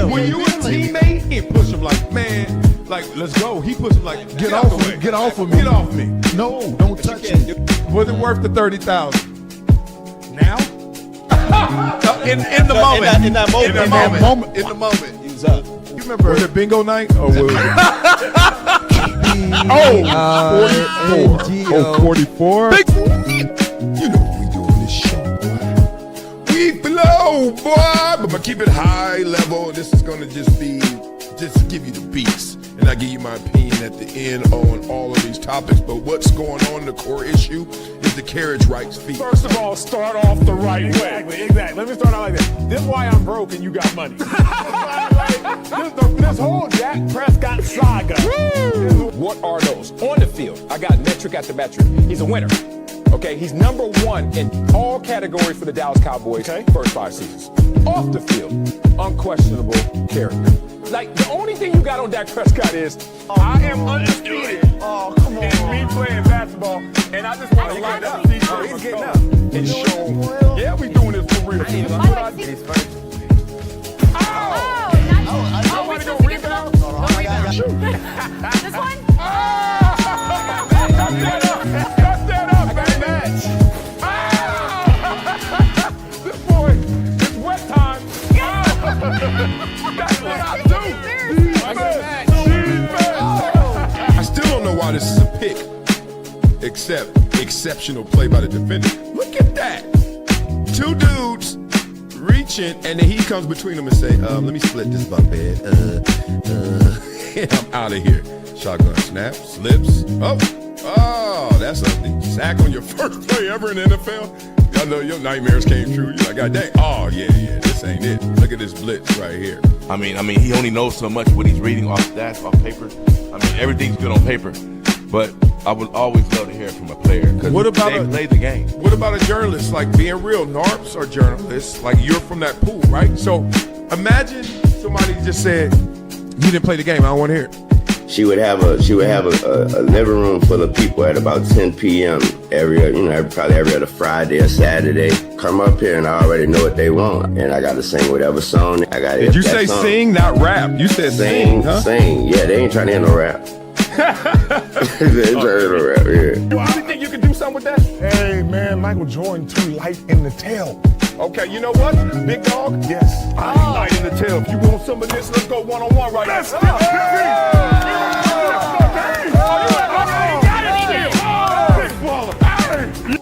When you a teammate, he push him like, man, like, let's go. He push him like, get off of me. Get off of me. Get off me. No, don't touch me. Was it worth the $30,000? Now? in the moment. In that moment. In the moment. He was up. You remember? Was it bingo night or was it? 44. You know what we do on this show, boy. We flow, boy. But I'm gonna keep it high level. This is gonna just give you the beats. And I give you my opinion at the end on all of these topics. But what's going on, the core issue, is the carriage rights fee. First of all, start off the right way. Exactly. Let me start out like this. This is why I'm broke and you got money. This whole Dak Prescott saga. What are those? On the field, I got metric after metric. He's a winner. Okay, he's number one in all categories for the Dallas Cowboys first 5 seasons. Off the field, unquestionable character. Like, the only thing you got on Dak Prescott is, I am undisputed. Oh, come on. And me playing basketball, and I just want to line up. He's getting up. And show, yeah, we doing this for real. He's funny. Somebody go rebound. Shoot. This one? Cut that up, baby. This boy, it's wet time. That's what I do. I still don't know why this is a pick, except exceptional play by the defender. Look at that. 2 dudes reaching, and then he comes between them and say, let me split this bunk bed. And I'm out of here. Shotgun snap, slips. Oh, that's a sack on your first play ever in the NFL. Y'all know your nightmares came true. You're like, God dang. Oh, yeah, this ain't it. Look at this blitz right here. I mean, he only knows so much what he's reading off stats, off paper. I mean, everything's good on paper. But I would always love to hear it from a player because they play the game. What about a journalist? Like, being real, NARPs are journalists. Like, you're from that pool, right? So imagine somebody just said, you didn't play the game. I don't want to hear it. She would have a living room full of people at about 10 p.m. probably every other Friday or Saturday. Come up here and I already know what they want, and I got to sing whatever song I got. Did you say song. Sing, not rap? You said sing, huh? Sing. Yeah, they ain't trying to hear no rap. They ain't trying to hear no rap. Yeah. You think you can do something with that? Hey man, Michael Jordan too light in the tail. Okay, you know what? Big dog? Yes. I ain't light in the tail. If you want some of this, let's go one-on-one right now. Let's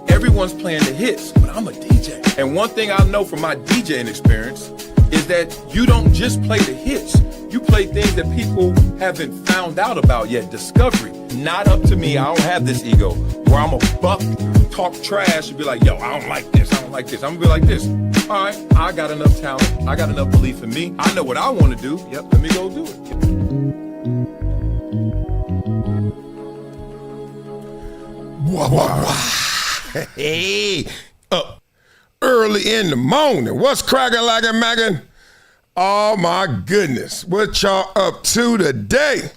Everyone's playing the hits, but I'm a DJ. And one thing I know from my DJing experience is that you don't just play the hits. You play things that people haven't found out about yet. Discovery. Not up to me. I don't have this ego where I'm a buck, talk trash, and be like, yo, I don't like this. I don't like this. I'm going to be like this. All right, I got enough talent. I got enough belief in me. I know what I want to do. Yep, let me go do it. Wah. Hey, up early in the morning. What's cracking like a Megan? Oh my goodness, what y'all up to today?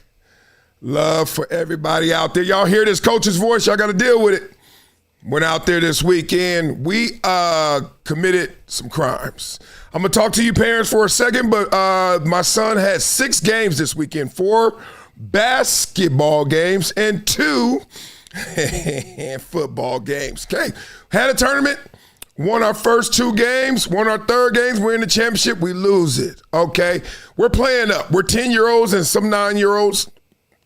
Love for everybody out there. Y'all hear this coach's voice, y'all got to deal with it. Went out there this weekend. We committed some crimes. I'm going to talk to you parents for a second, but my son had 6 games this weekend, 4 basketball games and 2 football games. Okay, had a tournament, won our first 2 games, won our 3rd games, we're in the championship, we lose it. Okay, we're playing up. We're 10-year-olds and some 9-year-olds.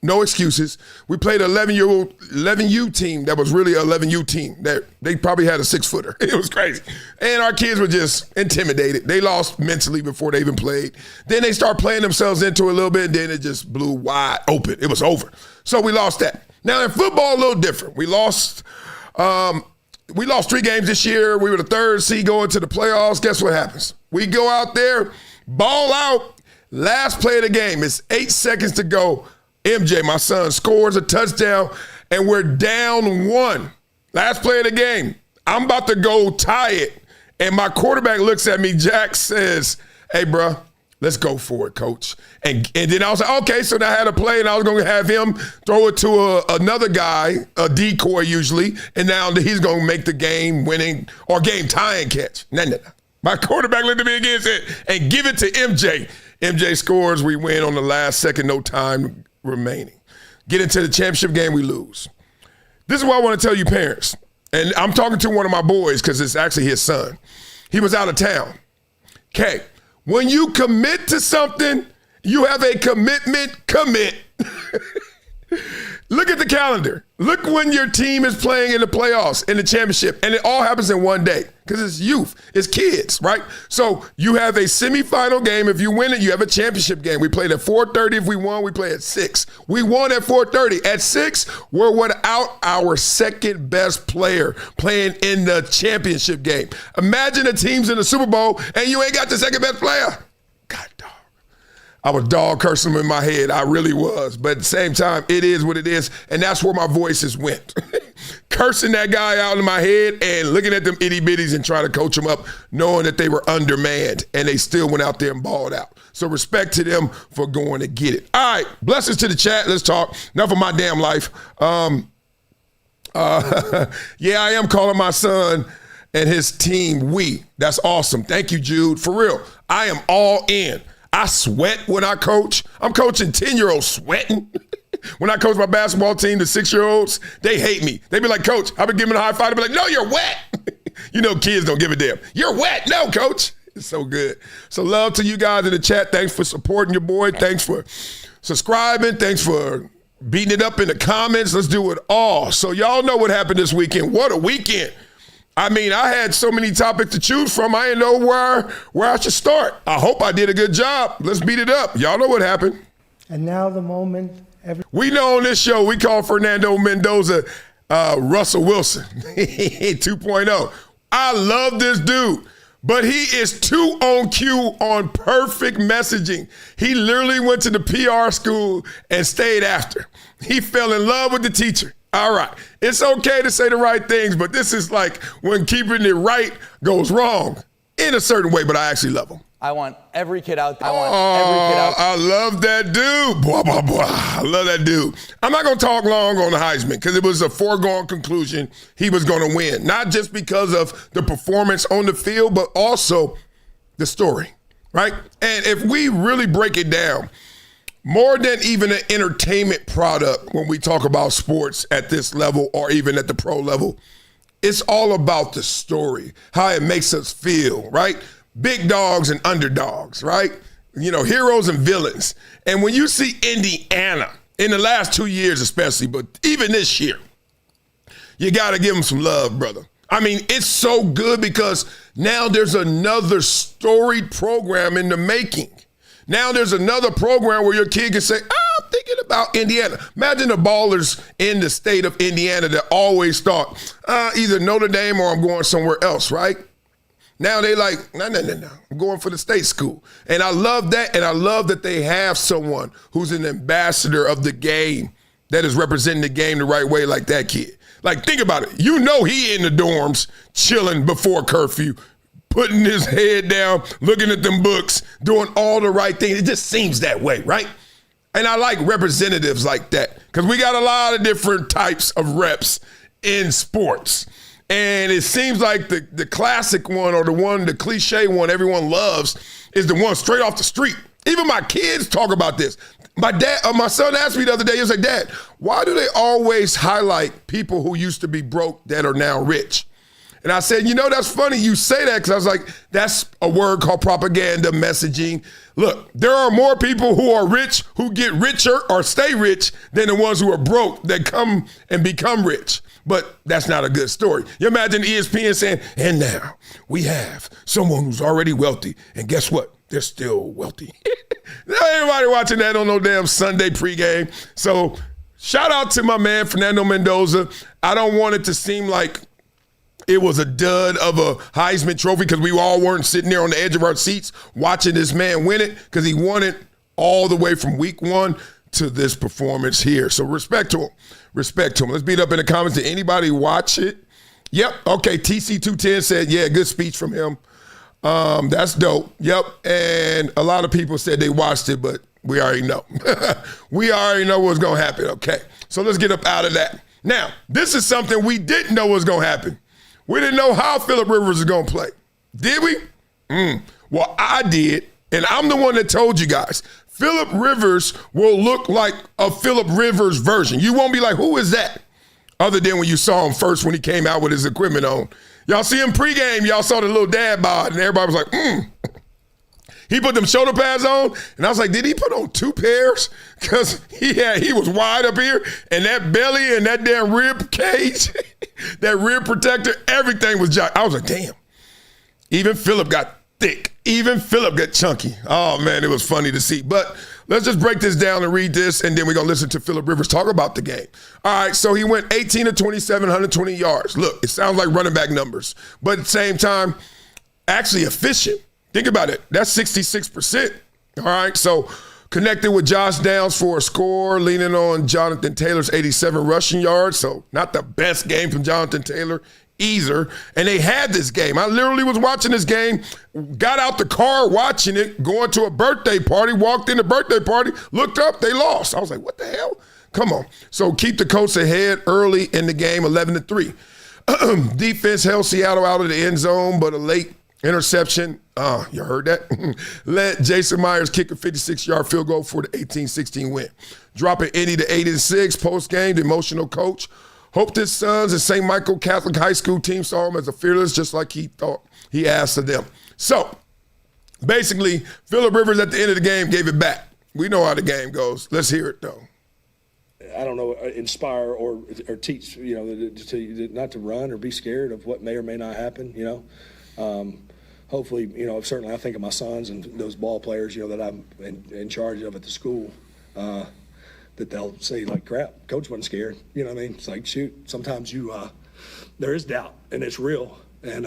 No excuses. We played an 11U team that was really an 11U team. They probably had a 6-footer. It was crazy. And our kids were just intimidated. They lost mentally before they even played. Then they start playing themselves into it a little bit, and then it just blew wide open. It was over. So we lost that. Now in football, a little different. We lost 3 games this year. We were the 3rd seed going to the playoffs. Guess what happens? We go out there, ball out, last play of the game. It's 8 seconds to go. MJ, my son, scores a touchdown, and we're down 1. Last play of the game. I'm about to go tie it, and my quarterback looks at me. Jack says, hey, bro, let's go for it, coach. And then I was like, okay, so I had a play, and I was going to have him throw it to another guy, a decoy usually, and now he's going to make the game-winning or game-tying catch. No. My quarterback looked at me again and said, and give it to MJ. MJ scores, we win on the last second, no time remaining. Get into the championship game, we lose. This is what I want to tell you parents. And I'm talking to one of my boys because it's actually his son. He was out of town. Okay, when you commit to something, you have a commitment, commit. Look at the calendar. Look when your team is playing in the playoffs, in the championship, and it all happens in one day because it's youth, it's kids, right? So you have a semifinal game. If you win it, you have a championship game. We played at 4:30. If we won, we play at 6. We won at 4:30. At 6, we're without our second best player playing in the championship game. Imagine the team's in the Super Bowl and you ain't got the second best player. God dog. I was dog cursing him in my head. I really was. But at the same time, it is what it is. And that's where my voices went. Cursing that guy out in my head and looking at them itty bitties and trying to coach them up, knowing that they were undermanned and they still went out there and balled out. So respect to them for going to get it. All right. Blessings to the chat. Let's talk. Enough of my damn life. Yeah, I am calling my son and his team we. That's awesome. Thank you, Jude. For real. I am all in. I sweat when I coach. I'm coaching 10-year-olds sweating. When I coach my basketball team, the 6-year-olds, they hate me. They be like, Coach, I've been giving a high five. They be like, no, you're wet. You know, kids don't give a damn. You're wet. No, Coach. It's so good. So love to you guys in the chat. Thanks for supporting your boy. Thanks for subscribing. Thanks for beating it up in the comments. Let's do it all. So y'all know what happened this weekend. What a weekend. I mean, I had so many topics to choose from. I didn't know where I should start. I hope I did a good job. Let's beat it up. Y'all know what happened. And now the moment. We know on this show, we call Fernando Mendoza Russell Wilson 2.0. I love this dude, but he is too on cue on perfect messaging. He literally went to the PR school and stayed after. He fell in love with the teacher. All right. It's okay to say the right things, but this is like when keeping it right goes wrong in a certain way, but I actually love him. I want every kid out there. I love that dude. Blah, blah, blah. I love that dude. I'm not going to talk long on the Heisman because it was a foregone conclusion he was going to win, not just because of the performance on the field, but also the story, right? And if we really break it down, more than even an entertainment product when we talk about sports at this level or even at the pro level, it's all about the story, how it makes us feel, right? Big dogs and underdogs, right? You know, heroes and villains. And when you see Indiana, in the last 2 years especially, but even this year, you got to give them some love, brother. I mean, it's so good because now there's another storied program in the making. Now there's another program where your kid can say, I'm thinking about Indiana. Imagine the ballers in the state of Indiana that always thought, either Notre Dame or I'm going somewhere else, right? Now they like, no, I'm going for the state school. And I love that, and I love that they have someone who's an ambassador of the game that is representing the game the right way like that kid. Like, think about it. You know he in the dorms chilling before curfew, putting his head down, looking at them books, doing all the right things. It just seems that way, right? And I like representatives like that because we got a lot of different types of reps in sports. And it seems like the classic one or the cliche one everyone loves is the one straight off the street. Even my kids talk about this. My son asked me the other day, he was like, Dad, why do they always highlight people who used to be broke that are now rich? And I said, you know, that's funny you say that because I was like, that's a word called propaganda messaging. Look, there are more people who are rich who get richer or stay rich than the ones who are broke that come and become rich. But that's not a good story. You imagine ESPN saying, and now we have someone who's already wealthy. And guess what? They're still wealthy. Everybody watching that on no damn Sunday pregame. So shout out to my man, Fernando Mendoza. I don't want it to seem like it was a dud of a Heisman trophy because we all weren't sitting there on the edge of our seats watching this man win it because he won it all the way from week 1 to this performance here. So respect to him. Respect to him. Let's beat up in the comments. Did anybody watch it? Yep. Okay. TC210 said, yeah, good speech from him. That's dope. Yep. And a lot of people said they watched it, but we already know. We already know what's going to happen. Okay. So let's get up out of that. Now, this is something we didn't know was going to happen. We didn't know how Phillip Rivers is going to play. Did we? Well, I did, and I'm the one that told you guys. Phillip Rivers will look like a Phillip Rivers version. You won't be like, who is that? Other than when you saw him first when he came out with his equipment on. Y'all see him pregame, y'all saw the little dad bod, and everybody was like, He put them shoulder pads on, and I was like, did he put on 2 pairs? Because he was wide up here, and that belly and that damn rib cage, that rib protector, everything was jacked. I was like, damn. Even Phillip got thick. Even Phillip got chunky. Oh, man, it was funny to see. But let's just break this down and read this, and then we're going to listen to Phillip Rivers talk about the game. All right, so he went 18 to 27, 120 yards. Look, it sounds like running back numbers, but at the same time, actually efficient. Think about it. That's 66%. All right, so connected with Josh Downs for a score, leaning on Jonathan Taylor's 87 rushing yards, so not the best game from Jonathan Taylor either. And they had this game. I literally was watching this game, got out the car watching it, going to a birthday party, walked in the birthday party, looked up, they lost. I was like, what the hell? Come on. So keep the Colts ahead early in the game, 11-3. Defense held Seattle out of the end zone, but a late interception, you heard that? Let Jason Myers kick a 56-yard field goal for the 18-16 win. Dropping Indy to 8-6 post-game, the emotional coach hoped his sons and St. Michael Catholic High School team saw him as a fearless, just like he thought he asked of them. So, basically, Phillip Rivers at the end of the game gave it back. We know how the game goes. Let's hear it, though. I don't know, inspire or teach, to not to run or be scared of what may or may not happen, Hopefully, certainly I think of my sons and those ball players, that I'm in charge of at the school, that they'll say, like, crap, coach wasn't scared. You know what I mean? It's like, shoot, sometimes there is doubt, and it's real. And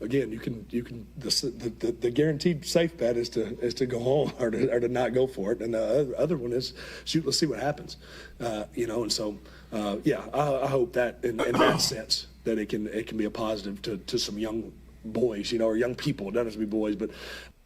again, you can the guaranteed safe bet is to go home or to not go for it. And the other one is, shoot, let's see what happens. And so, I hope that in that sense, that it can be a positive to some young boys, or young people. It doesn't have to be boys, but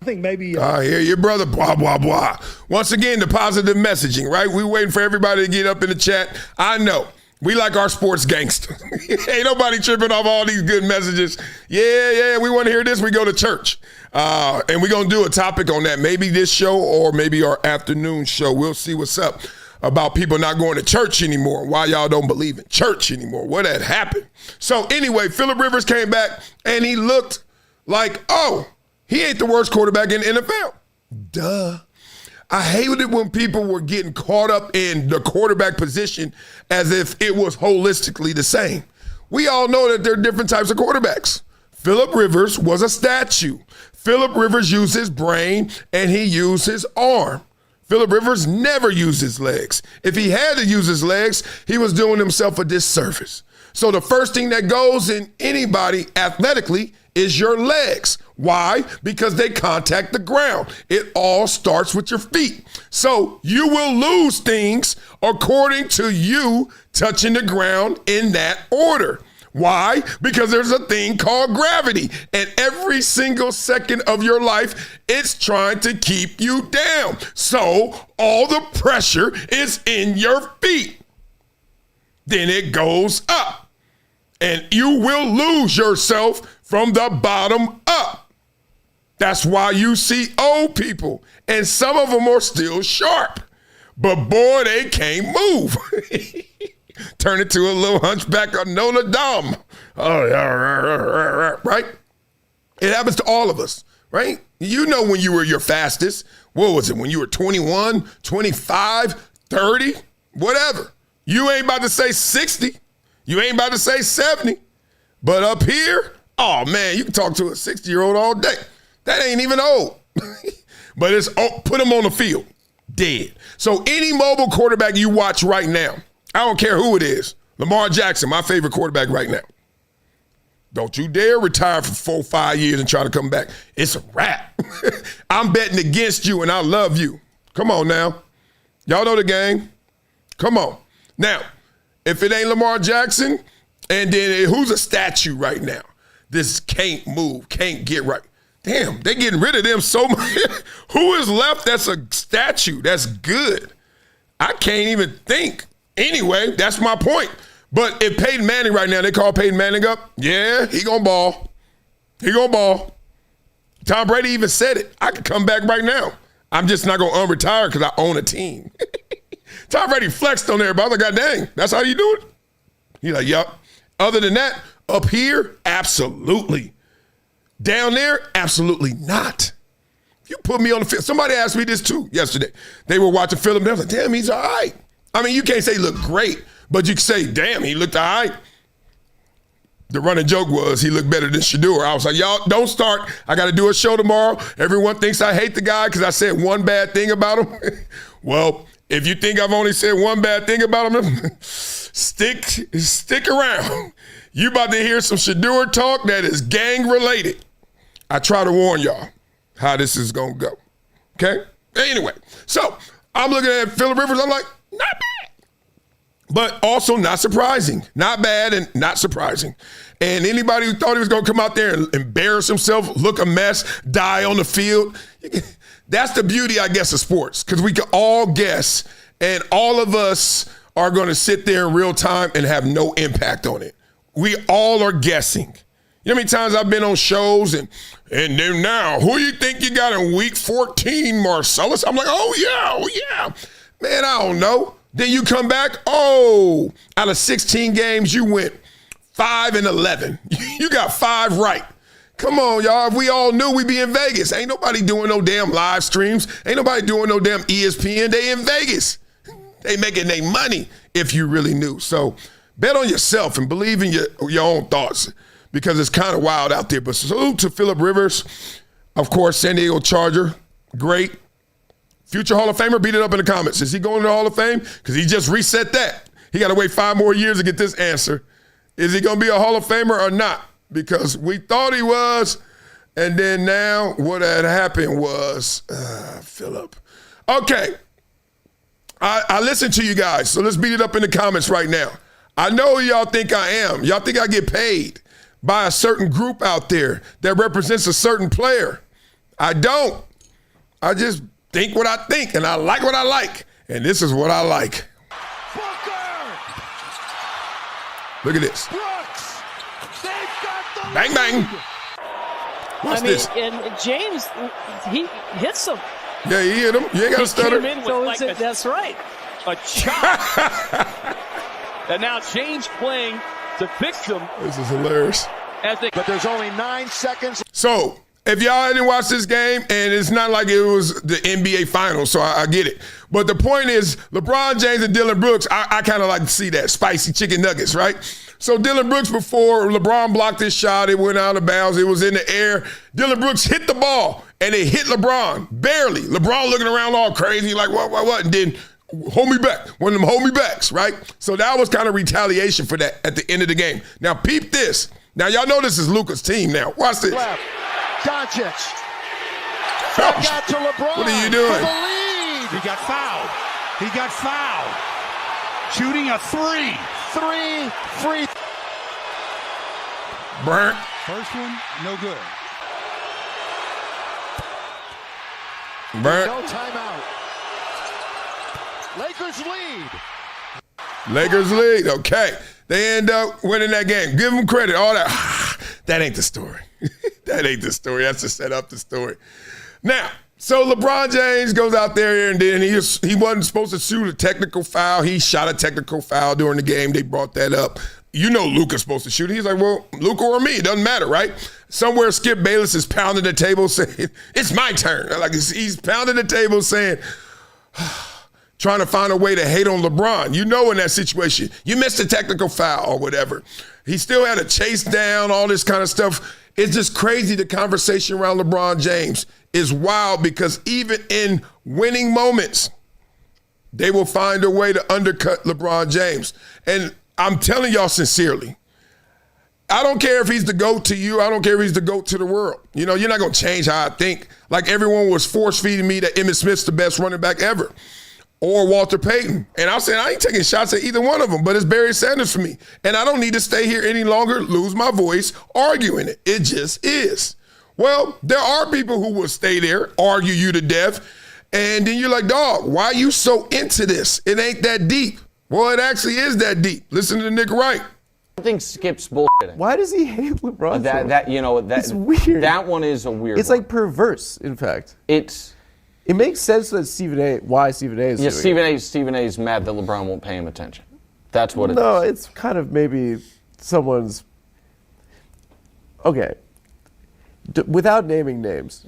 I think maybe. I hear your brother, blah, blah, blah. Once again, the positive messaging, right? We waiting for everybody to get up in the chat. I know. We like our sports gangster. Ain't nobody tripping off all these good messages. Yeah, we want to hear this. We go to church. And we're going to do a topic on that. Maybe this show or maybe our afternoon show. We'll see what's up about people not going to church anymore. Why y'all don't believe in church anymore. What had happened? So anyway, Phillip Rivers came back and he looked like, he ain't the worst quarterback in the NFL. Duh. I hated it when people were getting caught up in the quarterback position as if it was holistically the same. We all know that there are different types of quarterbacks. Phillip Rivers was a statue. Phillip Rivers used his brain and he used his arm. Phillip Rivers never used his legs. If he had to use his legs, he was doing himself a disservice. So the first thing that goes in anybody athletically is your legs. Why? Because they contact the ground. It all starts with your feet. So you will lose things according to you touching the ground in that order. Why? Because there's a thing called gravity. And every single second of your life, it's trying to keep you down. So all the pressure is in your feet. Then it goes up. And you will lose yourself from the bottom up. That's why you see old people. And some of them are still sharp. But boy, they can't move. Turn it to a little hunchback of Notre Dame. Right? It happens to all of us, right? You know when you were your fastest. What was it? When you were 21, 25, 30, whatever. You ain't about to say 60. You ain't about to say 70. But up here, oh, man, you can talk to a 60-year-old all day. That ain't even old. But it's put them on the field. Dead. So any mobile quarterback you watch right now, I don't care who it is. Lamar Jackson, my favorite quarterback right now. Don't you dare retire for 4 or 5 years and try to come back. It's a wrap. I'm betting against you and I love you. Come on now. Y'all know the game. Come on. Now, if it ain't Lamar Jackson, and then who's a statue right now? This can't move, can't get right. Damn, they getting rid of them so much. Who is left that's a statue that's good? I can't even think. Anyway, that's my point. But if Peyton Manning right now, they call Peyton Manning up, yeah, he gonna ball. He gonna ball. Tom Brady even said it. I could come back right now. I'm just not gonna unretire because I own a team. Tom Brady flexed on everybody. I was like, God dang, that's how you do it? He's like, yup. Other than that, up here, absolutely. Down there, absolutely not. You put me on the field. Somebody asked me this too yesterday. They were watching film and they was like, damn, he's all right. I mean, you can't say he looked great, but you can say, damn, he looked all right. The running joke was he looked better than Shedeur. I was like, y'all, don't start. I got to do a show tomorrow. Everyone thinks I hate the guy because I said one bad thing about him. Well, if you think I've only said one bad thing about him, stick around. You about to hear some Shedeur talk that is gang related. I try to warn y'all how this is going to go. Okay? Anyway, so I'm looking at Phillip Rivers. I'm like, not bad. But also not surprising. Not bad and not surprising. And anybody who thought he was going to come out there and embarrass himself, look a mess, die on the field, that's the beauty, I guess, of sports. Because we can all guess, and all of us are going to sit there in real time and have no impact on it. We all are guessing. You know how many times I've been on shows and then now, who you think you got in week 14, Marcellus? I'm like, oh yeah. Man, I don't know. Then you come back, out of 16 games, you went 5-11. You got 5 right. Come on, y'all. If we all knew, we'd be in Vegas. Ain't nobody doing no damn live streams. Ain't nobody doing no damn ESPN. They in Vegas. They making their money if you really knew. So bet on yourself and believe in your own thoughts because it's kind of wild out there. But salute to Phillip Rivers. Of course, San Diego Charger. Great. Future Hall of Famer, beat it up in the comments. Is he going to the Hall of Fame? Because he just reset that. He got to wait 5 more years to get this answer. Is he going to be a Hall of Famer or not? Because we thought he was, and then now what had happened was, Phillip. Okay, I listened to you guys, so let's beat it up in the comments right now. I know who y'all think I am. Y'all think I get paid by a certain group out there that represents a certain player. I don't. I just think what I think, and I like what I like, and this is what I like. Booker! Look at this. Brooks! They've got the Bang, bang. What's this? And James, he hits him. Yeah, he hit him. You ain't got to stutter. That's right. A chop. And now James playing to victim. This is hilarious. But there's only 9 seconds. So, if y'all didn't watch this game, and it's not like it was the NBA Finals, so I get it. But the point is, LeBron James and Dylan Brooks, I kind of like to see that. Spicy chicken nuggets, right? So Dylan Brooks, before LeBron blocked his shot, it went out of bounds, it was in the air. Dylan Brooks hit the ball, and it hit LeBron, barely. LeBron looking around all crazy, like, what? And then, hold me back, one of them hold me backs, right? So that was kind of retaliation for that at the end of the game. Now, peep this. Now, y'all know this is Luka's team now. Watch this. Left. Doncic. Back out to LeBron. What are you doing? For the lead. He got fouled. Shooting a 3. 3 free. Burnt. First one, no good. Burnt. No timeout. Lakers lead. Okay. They end up winning that game. Give them credit. All that. That ain't the story. That ain't the story. That's to set up the story. Now, so LeBron James goes out there and then he wasn't supposed to shoot a technical foul. He shot a technical foul during the game. They brought that up. You know Luka's supposed to shoot. He's like, well, Luka or me. It doesn't matter, right? Somewhere Skip Bayless is pounding the table saying, it's my turn. Like he's pounding the table saying, trying to find a way to hate on LeBron. You know in that situation, you missed a technical foul or whatever. He still had a chase down, all this kind of stuff. It's just crazy. The conversation around LeBron James is wild because even in winning moments, they will find a way to undercut LeBron James. And I'm telling y'all sincerely, I don't care if he's the GOAT to you. I don't care if he's the GOAT to the world. You know, you're not going to change how I think. Like everyone was force-feeding me that Emmitt Smith's the best running back ever. Or Walter Payton. And I'm saying I ain't taking shots at either one of them, but it's Barry Sanders for me. And I don't need to stay here any longer, lose my voice, arguing it. It just is. Well, there are people who will stay there, argue you to death, and then you're like, dog, why are you so into this? It ain't that deep. Well, it actually is that deep. Listen to Nick Wright. think Skip's bullshitting. Why does he hate LeBron? It's weird. That one is a weird. It's like perverse. In fact, it makes sense that why Stephen A. is doing it. Stephen A's mad that LeBron won't pay him attention. That's what it is. No, it's kind of maybe someone's. Okay. Without naming names,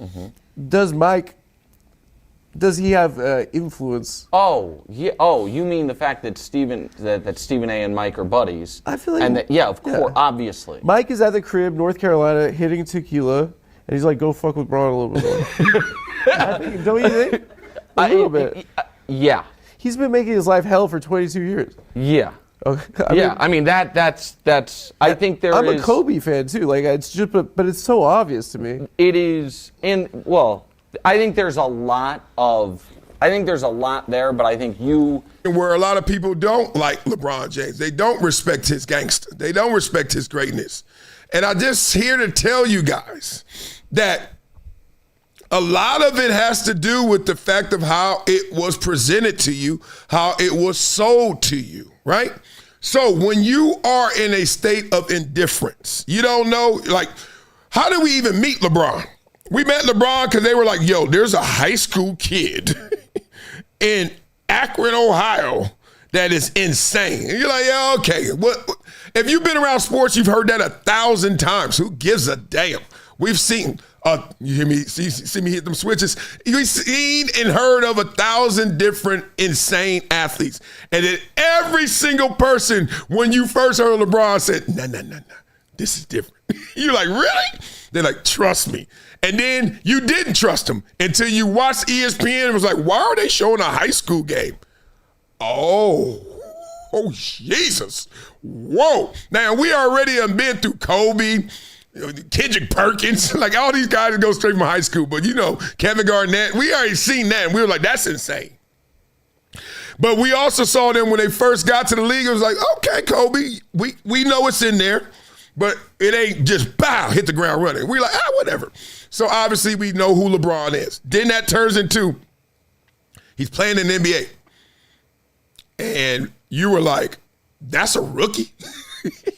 does he have influence? Oh, yeah. Oh, you mean the fact that Stephen A. and Mike are buddies? I feel like, of course, obviously. Mike is at the crib, North Carolina, hitting tequila, and he's like, "Go fuck with Braun a little bit more." Don't you think? A little bit. Yeah. He's been making his life hell for 22 years. Yeah. Okay. I mean that's. I think there is. I'm a Kobe fan too. Like it's just, but it's so obvious to me. It is, I think there's a lot there, but I think where a lot of people don't like LeBron James. They don't respect his gangster. They don't respect his greatness. And I'm just here to tell you guys that a lot of it has to do with the fact of how it was presented to you, how it was sold to you, right? So when you are in a state of indifference, you don't know, like, how did we even meet LeBron? We met LeBron because they were like, yo, there's a high school kid in Akron, Ohio that is insane. And you're like, yeah, okay. What? If you've been around sports, you've heard that 1,000 times. Who gives a damn? We've seen, you hear me, see me hit them switches. We've seen and heard of 1,000 different insane athletes. And then every single person, when you first heard LeBron, said, no, this is different. You're like, really? They're like, trust me. And then you didn't trust them until you watched ESPN and was like, why are they showing a high school game? Oh, Jesus. Whoa. Now, we already have been through Kobe, Kendrick Perkins, like all these guys that go straight from high school. But, Kevin Garnett, we already seen that. And we were like, that's insane. But we also saw them when they first got to the league. It was like, okay, Kobe, we know it's in there. But it ain't just, hit the ground running. We're like, whatever. So obviously we know who LeBron is. Then that turns into, he's playing in the NBA. And you were like, that's a rookie,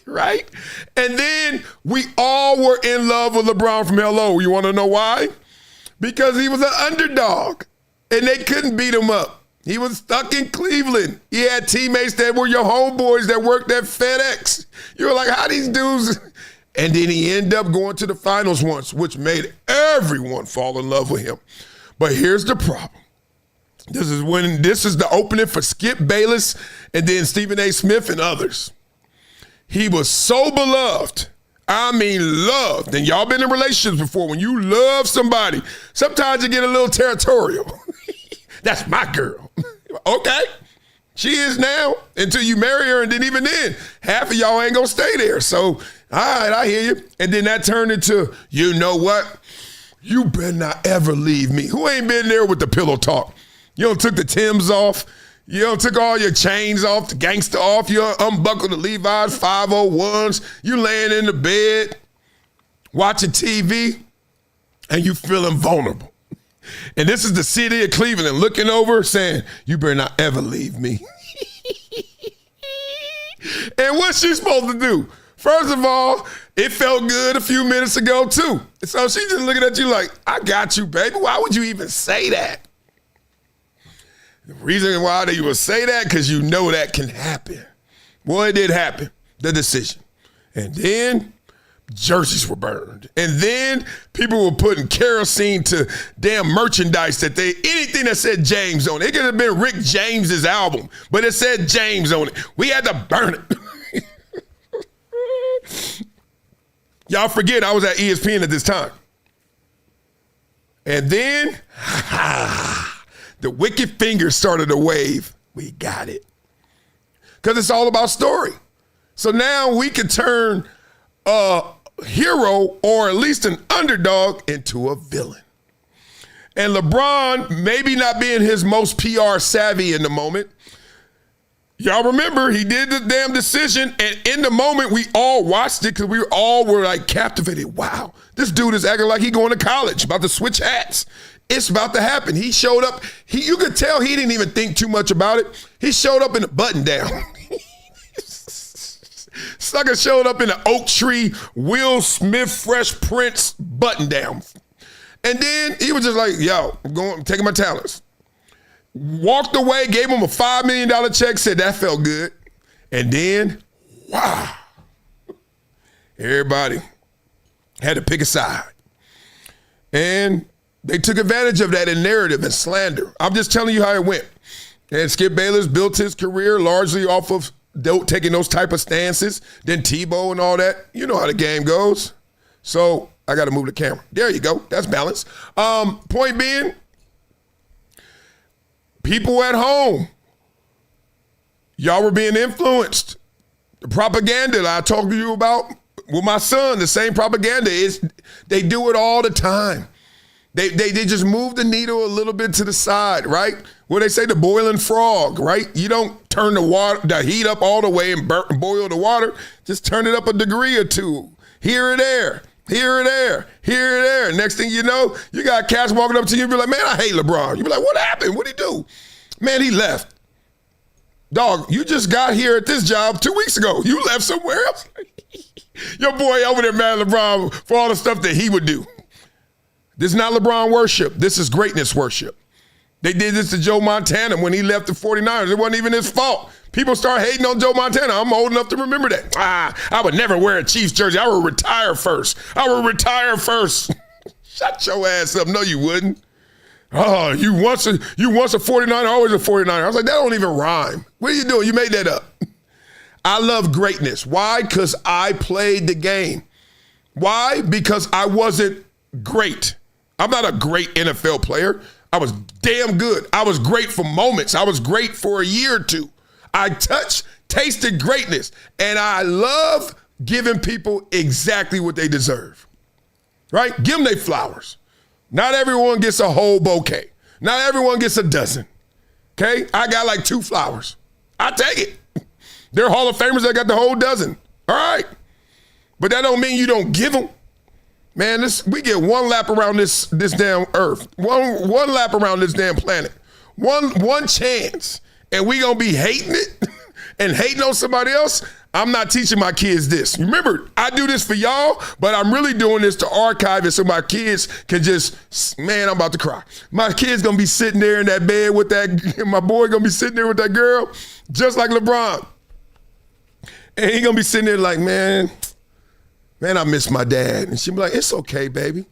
right? And then we all were in love with LeBron from hello. You want to know why? Because he was an underdog and they couldn't beat him up. He was stuck in Cleveland. He had teammates that were your homeboys that worked at FedEx. You were like, how these dudes? And then he ended up going to the finals once, which made everyone fall in love with him. But here's the problem. This is the opening for Skip Bayless and then Stephen A. Smith and others. He was so beloved. I mean loved. And y'all been in relationships before. When you love somebody, sometimes you get a little territorial. That's my girl. Okay. She is now until you marry her, and then even then, half of y'all ain't gonna stay there. So, all right, I hear you. And then that turned into, you know what? You better not ever leave me. Who ain't been there with the pillow talk? You don't took the Timbs off. You don't took all your chains off, the gangster off. You unbuckled the Levi's 501s. You laying in the bed, watching TV, and you feeling vulnerable. And this is the city of Cleveland looking over saying, you better not ever leave me. And what's she supposed to do? First of all, it felt good a few minutes ago too. So she's just looking at you like, I got you, baby. Why would you even say that? The reason why they would say that, because you know that can happen. Well, it did happen, the decision. And then jerseys were burned. And then people were putting kerosene to damn merchandise anything that said James on it. It could have been Rick James's album, but it said James on it. We had to burn it. Y'all forget I was at ESPN at this time. And then, the wicked fingers started to wave. We got it. Because it's all about story. So now we can turn a hero, or at least an underdog, into a villain. And LeBron, maybe not being his most PR savvy in the moment, y'all remember he did the damn decision, and in the moment we all watched it because we all were like captivated. Wow, this dude is acting like he going to college, about to switch hats. It's about to happen. He showed up. You could tell he didn't even think too much about it. He showed up in a button down. Sucker showed up in an oak tree, Will Smith Fresh Prince button down. And then he was just like, yo, I'm taking my talents. Walked away, gave him a $5 million check, said that felt good. And then, wow, everybody had to pick a side. And they took advantage of that in narrative and slander. I'm just telling you how it went. And Skip Bayless built his career largely off of taking those type of stances. Then Tebow and all that. You know how the game goes. So I got to move the camera. There you go. That's balance. Point being, people at home, y'all were being influenced. The propaganda that I talked to you about with my son, the same propaganda is, they do it all the time. They just move the needle a little bit to the side, right? Where they say the boiling frog, right? You don't turn the heat up all the way and boil the water. Just turn it up a degree or two. Here or there, here or there, here or there. Next thing you know, you got cats walking up to you and be like, man, I hate LeBron. You be like, what happened? What'd he do? Man, he left. Dog, you just got here at this job 2 weeks ago. You left somewhere else. Your boy over there mad at LeBron for all the stuff that he would do. This is not LeBron worship. This is greatness worship. They did this to Joe Montana when he left the 49ers. It wasn't even his fault. People start hating on Joe Montana. I'm old enough to remember that. I would never wear a Chiefs jersey. I would retire first. Shut your ass up. No, you wouldn't. Oh, you once a 49er, always a 49er. I was like, that don't even rhyme. What are you doing? You made that up. I love greatness. Why? Because I played the game. Why? Because I wasn't great. I'm not a great NFL player. I was damn good. I was great for moments. I was great for a year or two. I tasted greatness, and I love giving people exactly what they deserve, right? Give them their flowers. Not everyone gets a whole bouquet. Not everyone gets a dozen, okay? I got like 2 flowers. I take it. They're Hall of Famers that got the whole dozen, all right? But that don't mean you don't give them. Man, we get one lap around this damn earth, one lap around this damn planet, one chance, and we gonna be hating it and hating on somebody else. I'm not teaching my kids this. Remember, I do this for y'all, but I'm really doing this to archive it so my kids can just, man, I'm about to cry. My kid's gonna be sitting there in that bed with that, my boy gonna be sitting there with that girl, just like LeBron. And he gonna be sitting there like, man, I miss my dad. And she'll be like, it's okay, baby.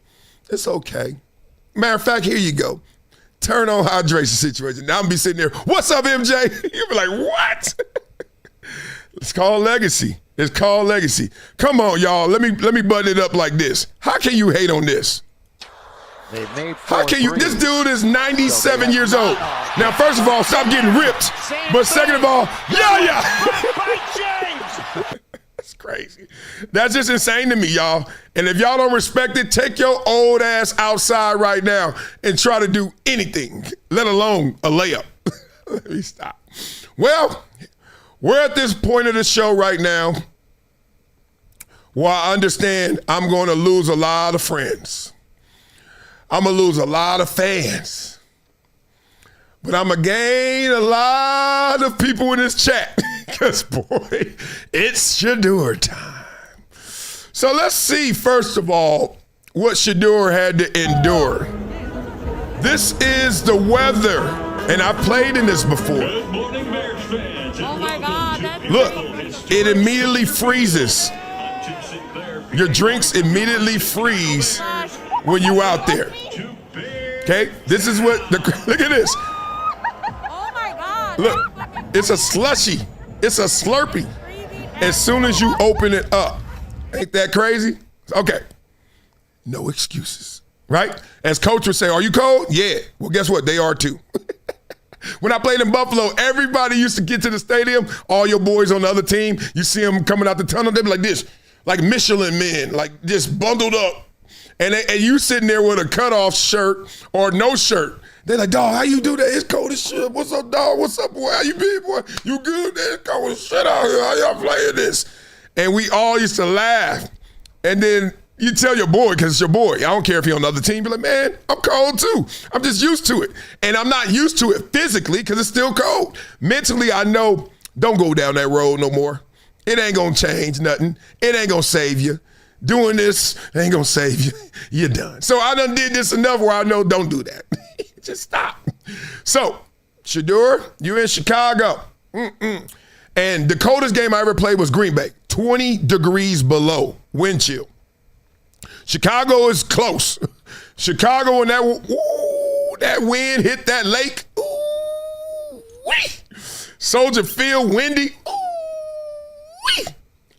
It's okay. Matter of fact, here you go. Turn on hydration situation. Now I'm gonna be sitting there, what's up, MJ? You'll be like, what? It's called legacy. It's called legacy. Come on, y'all. Let me button it up like this. How can you hate on this? How can you? This dude is 97 years old. Now, first of all, stop getting ripped. But second of all, yeah. That's crazy. That's just insane to me, y'all. And if y'all don't respect it, take your old ass outside right now and try to do anything, let alone a layup. Let me stop. Well, we're at this point of the show right now where I understand I'm going to lose a lot of friends. I'm going to lose a lot of fans. But I'm going to gain a lot of people in this chat because, boy, it's Shedeur time. So let's see, first of all, what Shedeur had to endure. This is the weather, and I've played in this before. Oh, my God. Look, it immediately freezes. Your drinks immediately freeze when you're out there. Okay? This is what, look at this. Oh, my God. Look, it's a slushy. It's a Slurpee. As soon as you open it up. Ain't that crazy? Okay. No excuses, right? As coach would say, are you cold? Yeah. Well, guess what? They are too. When I played in Buffalo, everybody used to get to the stadium, all your boys on the other team, you see them coming out the tunnel, they be like this, like Michelin men, like just bundled up. And you sitting there with a cutoff shirt or no shirt. They're like, dog, how you do that? It's cold as shit. What's up, dog? What's up, boy? How you been, boy? You good? It's cold as shit out here. How y'all playing this? And we all used to laugh. And then you tell your boy, because it's your boy. I don't care if he's on the other team. Be like, man, I'm cold too. I'm just used to it. And I'm not used to it physically because it's still cold. Mentally, I know, don't go down that road no more. It ain't going to change nothing. It ain't going to save you. Doing this ain't going to save you. You're done. So I done did this enough where I know don't do that. Just stop. So, Shedeur, you're in Chicago. And the coldest game I ever played was Green Bay. 20 degrees below, wind chill. Chicago is close. Chicago, when that wind hit that lake, Soldier Field, windy,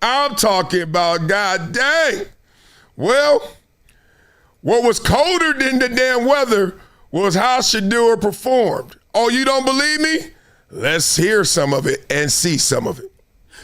I'm talking about, God dang. Well, what was colder than the damn weather was how Shedeur performed. Oh, you don't believe me? Let's hear some of it and see some of it.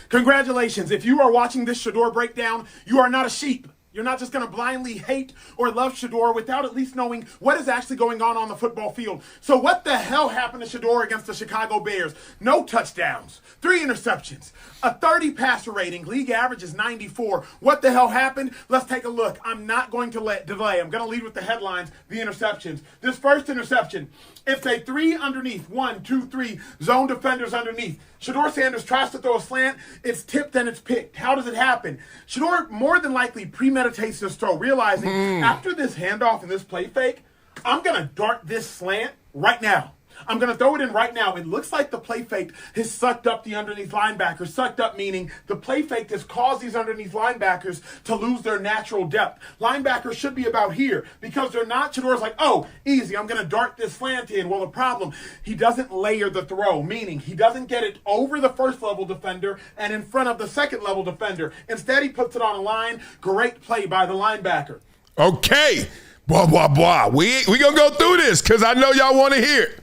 Congratulations. If you are watching this Shedeur breakdown, you are not a sheep. You're not just going to blindly hate or love Shedeur without at least knowing what is actually going on the football field. So what the hell happened to Shedeur against the Chicago Bears? No touchdowns, 3 interceptions, a 30 passer rating. League average is 94. What the hell happened? Let's take a look. I'm not going to delay. I'm going to lead with the headlines, the interceptions. This first interception, it's a 3 underneath. 1, 2, 3 zone defenders underneath. Shedeur Sanders tries to throw a slant. It's tipped and it's picked. How does it happen? Shedeur more than likely premeditates this throw, realizing after this handoff and this play fake, I'm going to dart this slant right now. I'm going to throw it in right now. It looks like the play fake has sucked up the underneath linebackers. Sucked up meaning the play fake has caused these underneath linebackers to lose their natural depth. Linebackers should be about here because they're not. Shedeur's like, oh, easy, I'm going to dart this slant in. Well, the problem, he doesn't layer the throw, meaning he doesn't get it over the first level defender and in front of the second level defender. Instead, he puts it on a line. Great play by the linebacker. Okay. Blah, blah, blah. We going to go through this because I know y'all want to hear it.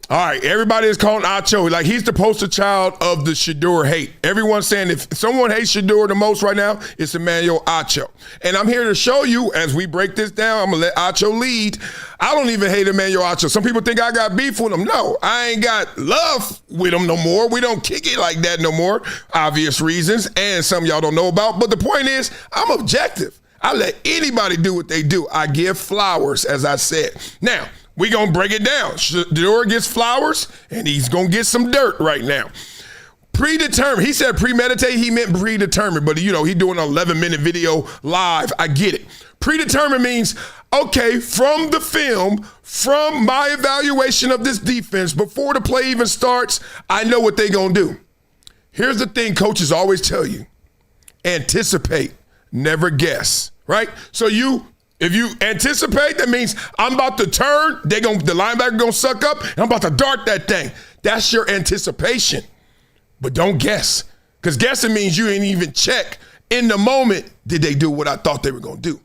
All right, everybody is calling Acho. Like, he's the poster child of the Shedeur hate. Everyone's saying if someone hates Shedeur the most right now, it's Emanuel Acho. And I'm here to show you, as we break this down, I'm going to let Acho lead. I don't even hate Emanuel Acho. Some people think I got beef with him. No, I ain't got love with him no more. We don't kick it like that no more, obvious reasons, and some y'all don't know about. But the point is, I'm objective. I let anybody do what they do. I give flowers, as I said. Now, we going to break it down. Shedeur gets flowers, and he's going to get some dirt right now. Predetermined. He said premeditate. He meant predetermined. But, you know, he's doing an 11-minute video live. I get it. Predetermined means, okay, from the film, from my evaluation of this defense, before the play even starts, I know what they're going to do. Here's the thing coaches always tell you. Anticipate, never guess, right? So if you anticipate, that means I'm about to turn, the linebacker gonna suck up, and I'm about to dart that thing. That's your anticipation. But don't guess. Because guessing means you ain't even check. In the moment, did they do what I thought they were gonna do?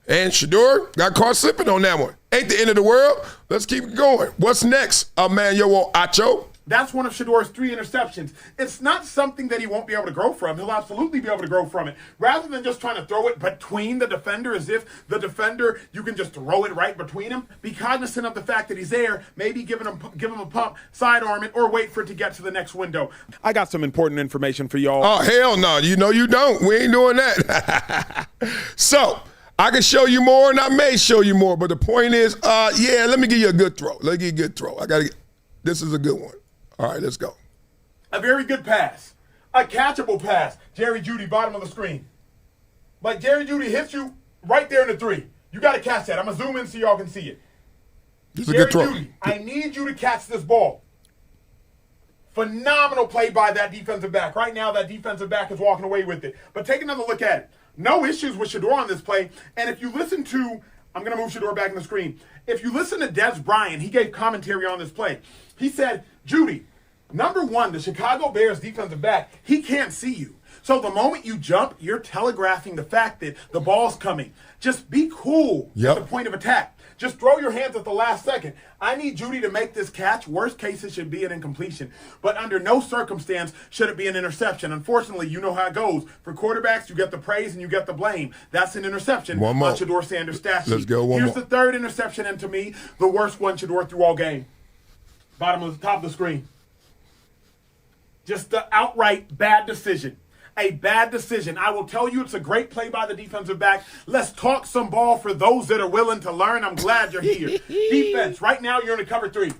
And Shedeur got caught slipping on that one. Ain't the end of the world. Let's keep it going. What's next, Emanuel Acho? That's one of Shedeur's 3 interceptions. It's not something that he won't be able to grow from. He'll absolutely be able to grow from it. Rather than just trying to throw it between the defender as if the defender, you can just throw it right between him. Be cognizant of the fact that he's there. Maybe give him a pump, sidearm it, or wait for it to get to the next window. I got some important information for y'all. Oh, hell no. You know you don't. We ain't doing that. So, I can show you more, and I may show you more, but the point is, let me give you a good throw. Let me give you a good throw. This is a good one. All right, let's go. A very good pass. A catchable pass. Jerry Jeudy, bottom of the screen. Like Jerry Jeudy hits you right there in the 3. You got to catch that. I'm going to zoom in so y'all can see it. This is a good throw. Jeudy, I need you to catch this ball. Phenomenal play by that defensive back. Right now, that defensive back is walking away with it. But take another look at it. No issues with Shedeur on this play. And if you listen to, I'm going to move Shedeur back in the screen. If you listen to Des Bryant, he gave commentary on this play. He said, Jeudy, number 1, the Chicago Bears defensive back, he can't see you. So the moment you jump, you're telegraphing the fact that the ball's coming. Just be cool at the point of attack. Just throw your hands at the last second. I need Jeudy to make this catch. Worst case, it should be an incompletion. But under no circumstance should it be an interception. Unfortunately, you know how it goes. For quarterbacks, you get the praise and you get the blame. That's an interception on Shedeur Sanders' stat sheet. Let's go one Here's more. the third interception, and to me, the worst one Shedeur threw all game. Bottom of the top of the screen. Just the outright bad decision. A bad decision. I will tell you it's a great play by the defensive back. Let's talk some ball for those that are willing to learn. I'm glad you're here. Defense, right now you're in a cover 3.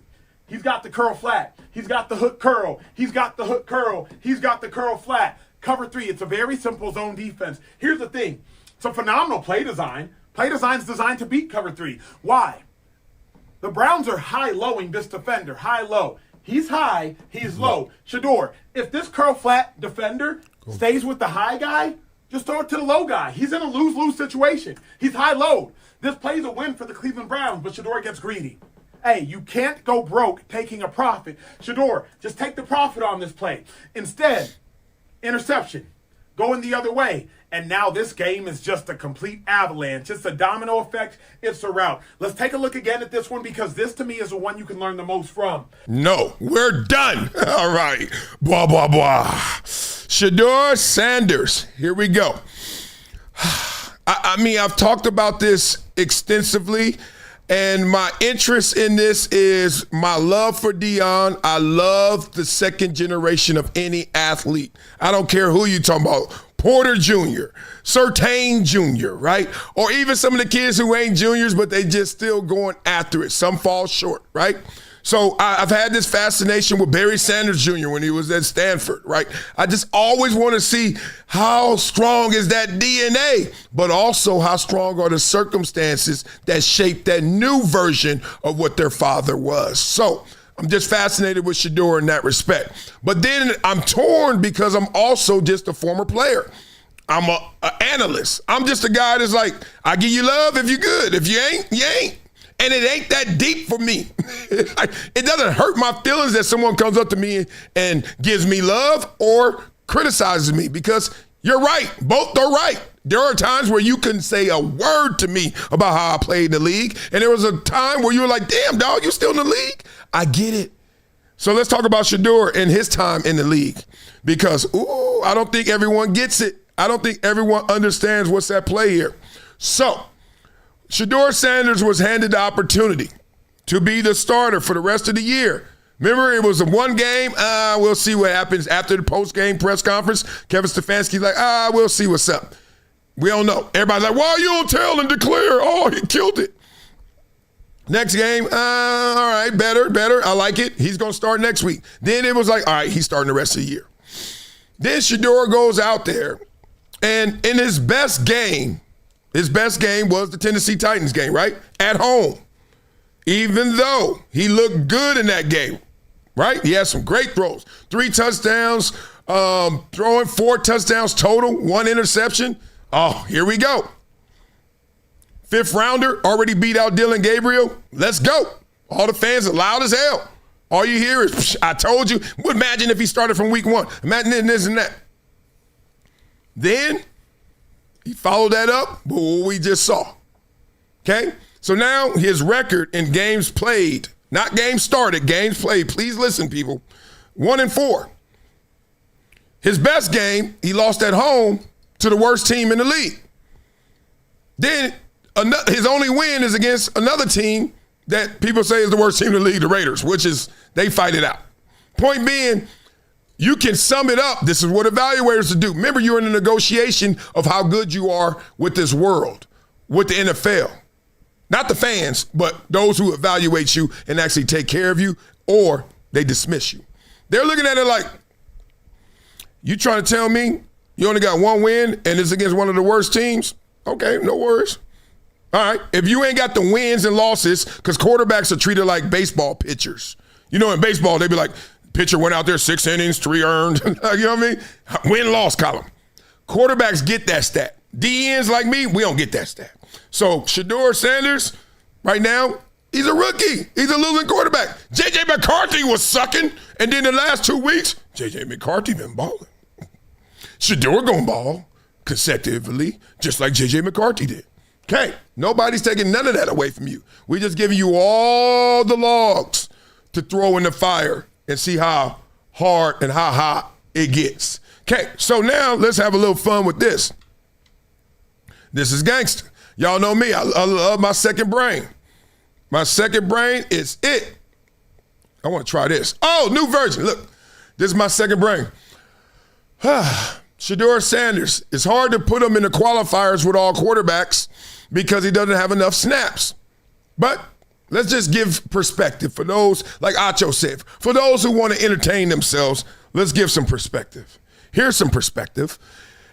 He's got the curl flat. He's got the hook curl. He's got the hook curl. He's got the curl flat. cover 3. It's a very simple zone defense. Here's the thing. It's a phenomenal play design. Play design's designed to beat cover 3. Why? The Browns are high-lowing this defender, high-low. He's high, he's low. Shedeur, if this curl flat defender stays with the high guy, just throw it to the low guy. He's in a lose-lose situation. He's high-low. This play's a win for the Cleveland Browns, but Shedeur gets greedy. Hey, you can't go broke taking a profit. Shedeur, just take the profit on this play. Instead, interception, going the other way. And now this game is just a complete avalanche. It's a domino effect. It's a rout. Let's take a look again at this one because this, to me, is the one you can learn the most from. No, we're done. All right. Blah, blah, blah. Shedeur Sanders. Here we go. I mean, I've talked about this extensively, and my interest in this is my love for Deion. I love the second generation of any athlete. I don't care who you're talking about. Porter Jr., Surtain Jr., right? Or even some of the kids who ain't juniors, but they just still going after it. Some fall short, right? So I've had this fascination with Barry Sanders Jr. when he was at Stanford, right? I just always want to see how strong is that DNA, but also how strong are the circumstances that shape that new version of what their father was. So I'm just fascinated with Shedeur in that respect. But then I'm torn because I'm also just a former player. I'm an analyst. I'm just a guy that's like, I give you love if you're good. If you ain't, you ain't. And it ain't that deep for me. It doesn't hurt my feelings that someone comes up to me and gives me love or criticizes me because you're right. Both are right. There are times where you couldn't say a word to me about how I played in the league. And there was a time where you were like, damn, dog, you still in the league? I get it. So let's talk about Shedeur and his time in the league because, I don't think everyone gets it. I don't think everyone understands what's at play here. So Shedeur Sanders was handed the opportunity to be the starter for the rest of the year. Remember, it was a one game. We'll see what happens after the post-game press conference. Kevin Stefanski's like, we'll see what's up. We don't know. Everybody's like, why you don't tell and declare? Oh, he killed it. Next game, all right, better. I like it. He's going to start next week. Then it was like, all right, he's starting the rest of the year. Then Shedeur goes out there, and in his best game was the Tennessee Titans game, right? At home. Even though he looked good in that game, right? He had some great throws. 3 touchdowns, throwing 4 touchdowns total, 1 interception. Oh, here we go. 5th rounder, already beat out Dylan Gabriel. Let's go. All the fans are loud as hell. All you hear is, I told you. Imagine if he started from week 1. Imagine this and that. Then he followed that up with what we just saw. Okay? So now his record in games played, not games started, games played. Please listen, people. 1-4. His best game, he lost at home to the worst team in the league. Then his only win is against another team that people say is the worst team in the league, the Raiders, which is they fight it out. Point being, you can sum it up. This is what evaluators do. Remember, you're in a negotiation of how good you are with this world, with the NFL. Not the fans, but those who evaluate you and actually take care of you, or they dismiss you. They're looking at it like, you trying to tell me you only got 1 win and it's against one of the worst teams? Okay, no worries. All right, if you ain't got the wins and losses, because quarterbacks are treated like baseball pitchers. You know, in baseball, they be like, pitcher went out there 6 innings, 3 earned. You know what I mean? Win-loss column. Quarterbacks get that stat. DNs like me, we don't get that stat. So Shedeur Sanders, right now, he's a rookie. He's a losing quarterback. J.J. McCarthy was sucking, and then the last 2 weeks, J.J. McCarthy been balling. Shedeur gonna ball consecutively, just like J.J. McCarthy did. Okay, nobody's taking none of that away from you. We just giving you all the logs to throw in the fire and see how hard and how hot it gets. Okay, so now let's have a little fun with this. This is gangster. Y'all know me. I love my second brain. My second brain is it. I want to try this. Oh, new version. Look, this is my second brain. Shedeur Sanders. It's hard to put him in the qualifiers with all quarterbacks because he doesn't have enough snaps. But let's just give perspective for those, like Acho said, for those who want to entertain themselves, let's give some perspective. Here's some perspective.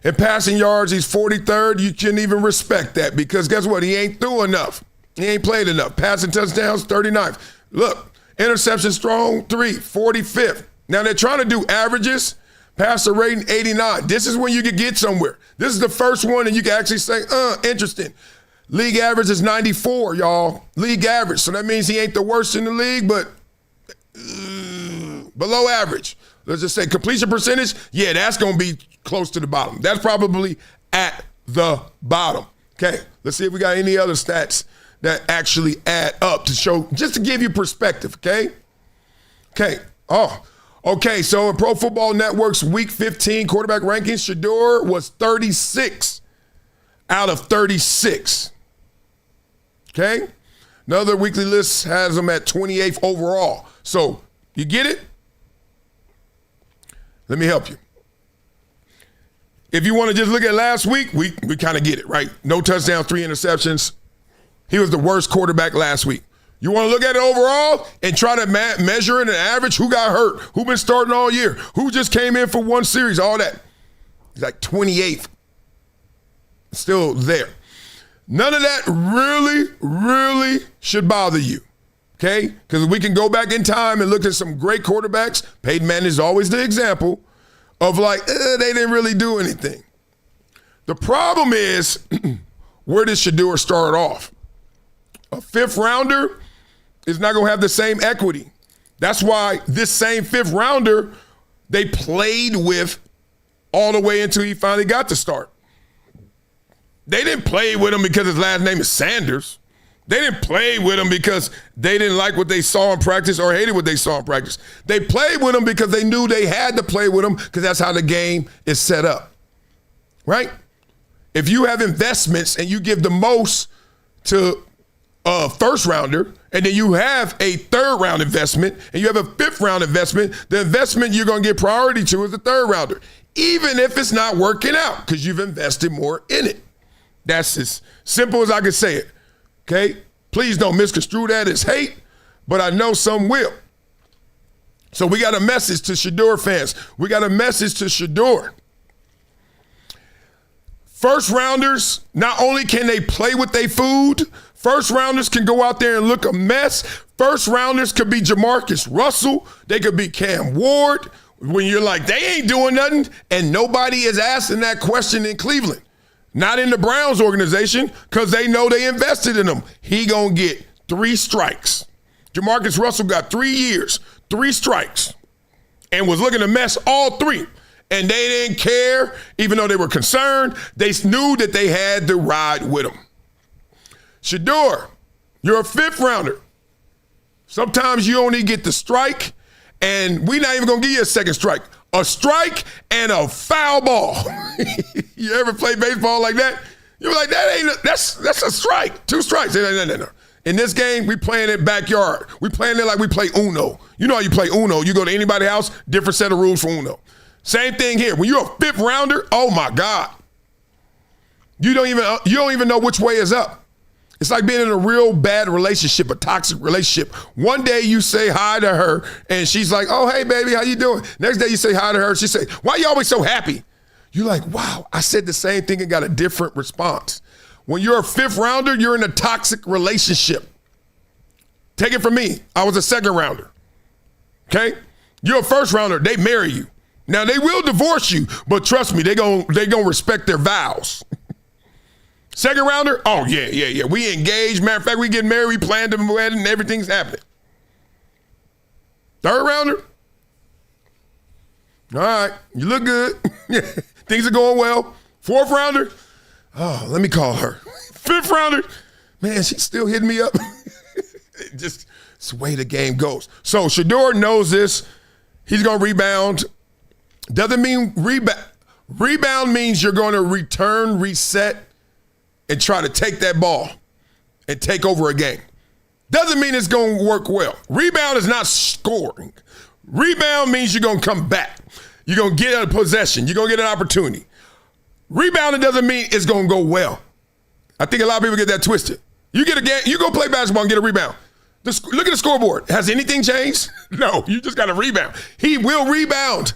In passing yards, he's 43rd. You shouldn't even respect that because guess what? He ain't threw enough. He ain't played enough. Passing touchdowns, 39th. Look, interception strong, 45th. Now they're trying to do averages. Passer rating, 89. This is when you can get somewhere. This is the first one and you can actually say, interesting. League average is 94, y'all. League average. So that means he ain't the worst in the league, but below average. Let's just say completion percentage, yeah, that's going to be close to the bottom. That's probably at the bottom. Okay, let's see if we got any other stats that actually add up to show, just to give you perspective, okay? Okay, so in Pro Football Network's Week 15 quarterback rankings, Shedeur was 36 out of 36. Okay? Another weekly list has him at 28th overall. So, you get it? Let me help you. If you want to just look at last week, we kind of get it, right? No touchdowns, 3 interceptions. He was the worst quarterback last week. You want to look at it overall and try to measure it and average who got hurt, who been starting all year, who just came in for one series, all that. He's like 28th. Still there. None of that really should bother you, okay? Because we can go back in time and look at some great quarterbacks. Peyton Manning is always the example of like, they didn't really do anything. The problem is, where did Shedeur start off? A 5th rounder is not going to have the same equity. That's why this same 5th rounder, they played with all the way until he finally got to start. They didn't play with him because his last name is Sanders. They didn't play with him because they didn't like what they saw in practice or hated what they saw in practice. They played with him because they knew they had to play with him because that's how the game is set up, right? If you have investments and you give the most to a 1st rounder and then you have a 3rd round investment and you have a 5th round investment, the investment you're going to get priority to is the 3rd rounder, even if it's not working out because you've invested more in it. That's as simple as I can say it, okay? Please don't misconstrue that as hate, but I know some will. So we got a message to Shedeur fans. We got a message to Shedeur. 1st rounders, not only can they play with their food, 1st rounders can go out there and look a mess. 1st rounders could be Jamarcus Russell. They could be Cam Ward. When you're like, they ain't doing nothing, and nobody is asking that question in Cleveland. Not in the Browns organization because they know they invested in him. He going to get 3 strikes. Jamarcus Russell got 3 years, 3 strikes, and was looking a mess all 3. And they didn't care, even though they were concerned. They knew that they had to ride with him. Shedeur, you're a 5th rounder. Sometimes you only get the strike, and we're not even going to give you a 2nd strike. A strike and a foul ball. You ever play baseball like that? You're like, that's a strike. 2 strikes. No. In this game, we playing it backyard. We playing it like we play Uno. You know how you play Uno. You go to anybody's house, different set of rules for Uno. Same thing here. When you're a 5th rounder, oh my God. You don't even know which way is up. It's like being in a real bad relationship, a toxic relationship. One day you say hi to her and she's like, oh, hey, baby, how you doing? Next day you say hi to her. She say, why are you always so happy? You're like, wow, I said the same thing and got a different response. When you're a 5th rounder, you're in a toxic relationship. Take it from me. I was a 2nd rounder. Okay? You're a 1st rounder. They marry you. Now, they will divorce you, but trust me, they gonna respect their vows. 2nd rounder, oh, yeah. We engaged. Matter of fact, we getting married, we planned the wedding, and everything's happening. 3rd rounder, all right, you look good. Things are going well. 4th rounder, oh, let me call her. 5th rounder, man, she's still hitting me up. Just, it's the way the game goes. So Shedeur knows this. He's going to rebound. Doesn't mean rebound. Rebound means you're going to return, reset, and try to take that ball and take over a game. Doesn't mean it's going to work well. Rebound is not scoring. Rebound means you're going to come back. You're going to get a possession. You're going to get an opportunity. Rebounding doesn't mean it's going to go well. I think a lot of people get that twisted. You get a game, you go play basketball and get a rebound. Look at the scoreboard. Has anything changed? No, you just got a rebound. He will rebound.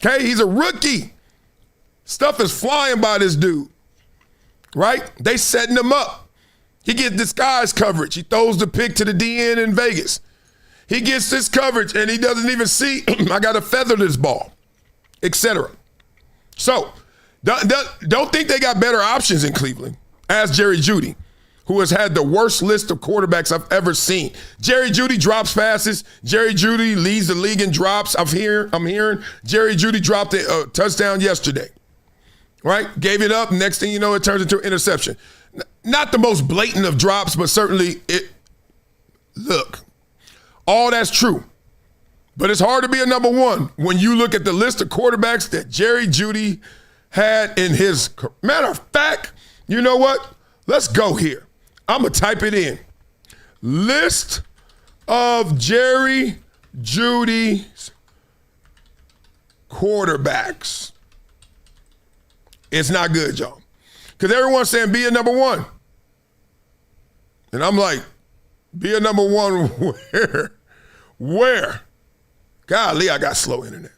Okay, he's a rookie. Stuff is flying by this dude, right? They setting him up. He gets disguise coverage. He throws the pick to the DN in Vegas. He gets this coverage, and he doesn't even see, I got to feather this ball, etc. So, don't think they got better options in Cleveland. Ask Jerry Jeudy, who has had the worst list of quarterbacks I've ever seen. Jerry Jeudy drops passes. Jerry Jeudy leads the league in drops. I'm hearing Jerry Jeudy dropped a touchdown yesterday, right? Gave it up. Next thing you know, it turns into an interception. Not the most blatant of drops, but certainly look, all that's true. But it's hard to be a number one when you look at the list of quarterbacks that Jerry Jeudy had in his, matter of fact, you know what? Let's go here. I'm going to type it in. List of Jerry Jeudy's quarterbacks. It's not good, y'all. Because everyone's saying be a number one. And I'm like, be a number one where? Where? Golly, I got slow internet.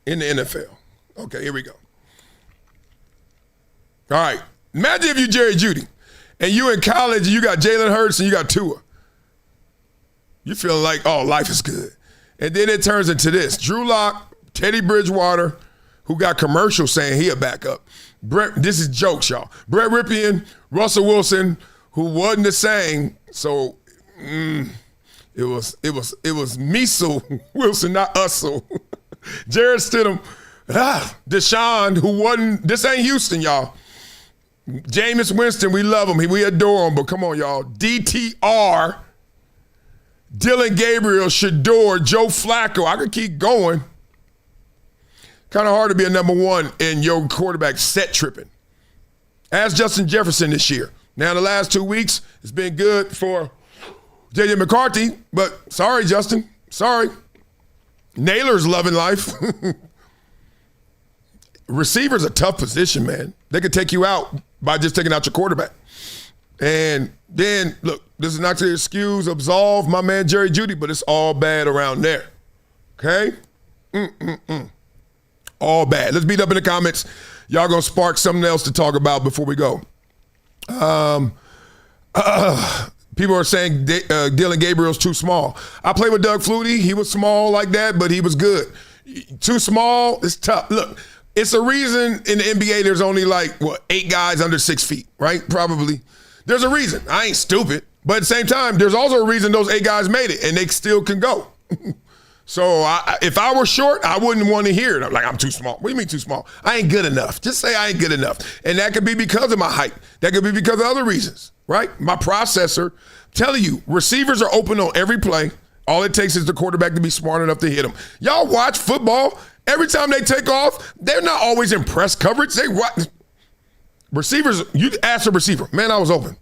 In the NFL. Okay, here we go. All right. Imagine if you're Jerry Jeudy and you in college and you got Jalen Hurts and you got Tua. You feel like, oh, life is good. And then it turns into this. Drew Lock, Teddy Bridgewater, who got commercials saying he a backup. This is jokes, y'all. Brett Ripien, Russell Wilson, who wasn't the same. So it was Measle Wilson, not Ussel. Jared Stidham, Deshaun, who wasn't. This ain't Houston, y'all. Jameis Winston, we love him. We adore him, but come on, y'all. DTR, Dylan Gabriel, Shedeur, Joe Flacco. I could keep going. Kind of hard to be a number one and your quarterback set tripping. Ask Justin Jefferson this year. Now, the last 2 weeks, it's been good for J.J. McCarthy, but sorry, Justin. Sorry. Naylor's loving life. Receiver's a tough position, man. They could take you out by just taking out your quarterback. And then, look, this is not to excuse, absolve my man Jerry Jeudy, but it's all bad around there. Okay? All bad. Let's beat up in the comments. Y'all gonna spark something else to talk about before we go. People are saying Dylan Gabriel's too small. I played with Doug Flutie. He was small like that, but he was good. Too small, it's tough. Look, it's a reason in the NBA there's only 8 guys under 6 feet, right? Probably. There's a reason. I ain't stupid. But at the same time, there's also a reason those 8 guys made it, and they still can go. So if I were short, I wouldn't want to hear it. I'm like, I'm too small. What do you mean too small? I ain't good enough. Just say I ain't good enough. And that could be because of my height. That could be because of other reasons, right? My processor, telling you, receivers are open on every play. All it takes is the quarterback to be smart enough to hit them. Y'all watch football. Every time they take off, they're not always in press coverage. They watch. Receivers, you ask a receiver, man, I was open.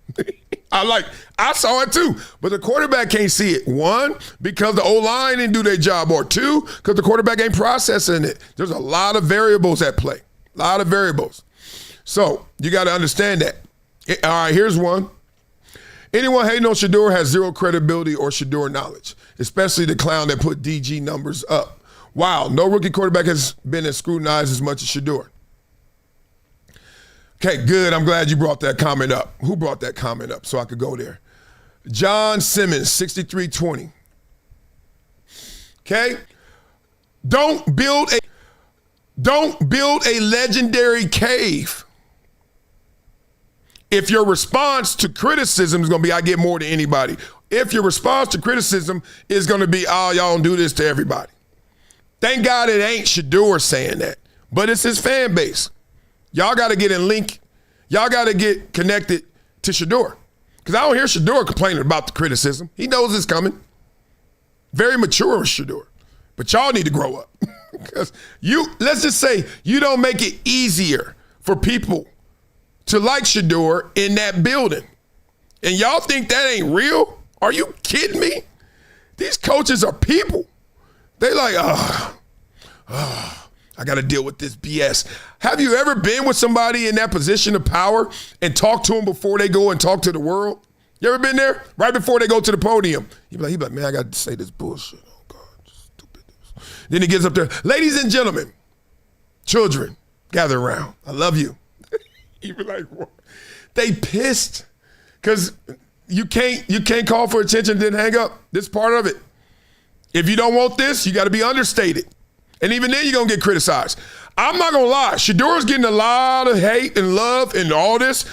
I saw it too, but the quarterback can't see it. 1, because the O-line didn't do their job, or 2, because the quarterback ain't processing it. There's a lot of variables at play, a lot of variables. So you got to understand that. All right, here's one. Anyone hating on Shedeur has zero credibility or Shedeur knowledge, especially the clown that put DG numbers up. Wow, no rookie quarterback has been as scrutinized as much as Shedeur. Okay, good. I'm glad you brought that comment up. Who brought that comment up so I could go there? John Simmons, 6320. Okay? Don't build a legendary cave if your response to criticism is going to be, I get more than anybody. If your response to criticism is going to be, oh, y'all don't do this to everybody. Thank God it ain't Shedeur saying that, but it's his fan base. Y'all got to get in link. Y'all got to get connected to Shedeur. Because I don't hear Shedeur complaining about the criticism. He knows it's coming. Very mature Shedeur. But y'all need to grow up. Because let's just say, you don't make it easier for people to like Shedeur in that building. And y'all think that ain't real? Are you kidding me? These coaches are people. They like, I got to deal with this BS. Have you ever been with somebody in that position of power and talked to them before they go and talk to the world? You ever been there? Right before they go to the podium. He be like, man, I got to say this bullshit. Oh, God, stupid. Then he gets up there, ladies and gentlemen, children, gather around. I love you. You be like, what? They pissed because you can't call for attention and then hang up. This is part of it. If you don't want this, you got to be understated. And even then, you're going to get criticized. I'm not going to lie. Shedeur's getting a lot of hate and love and all this.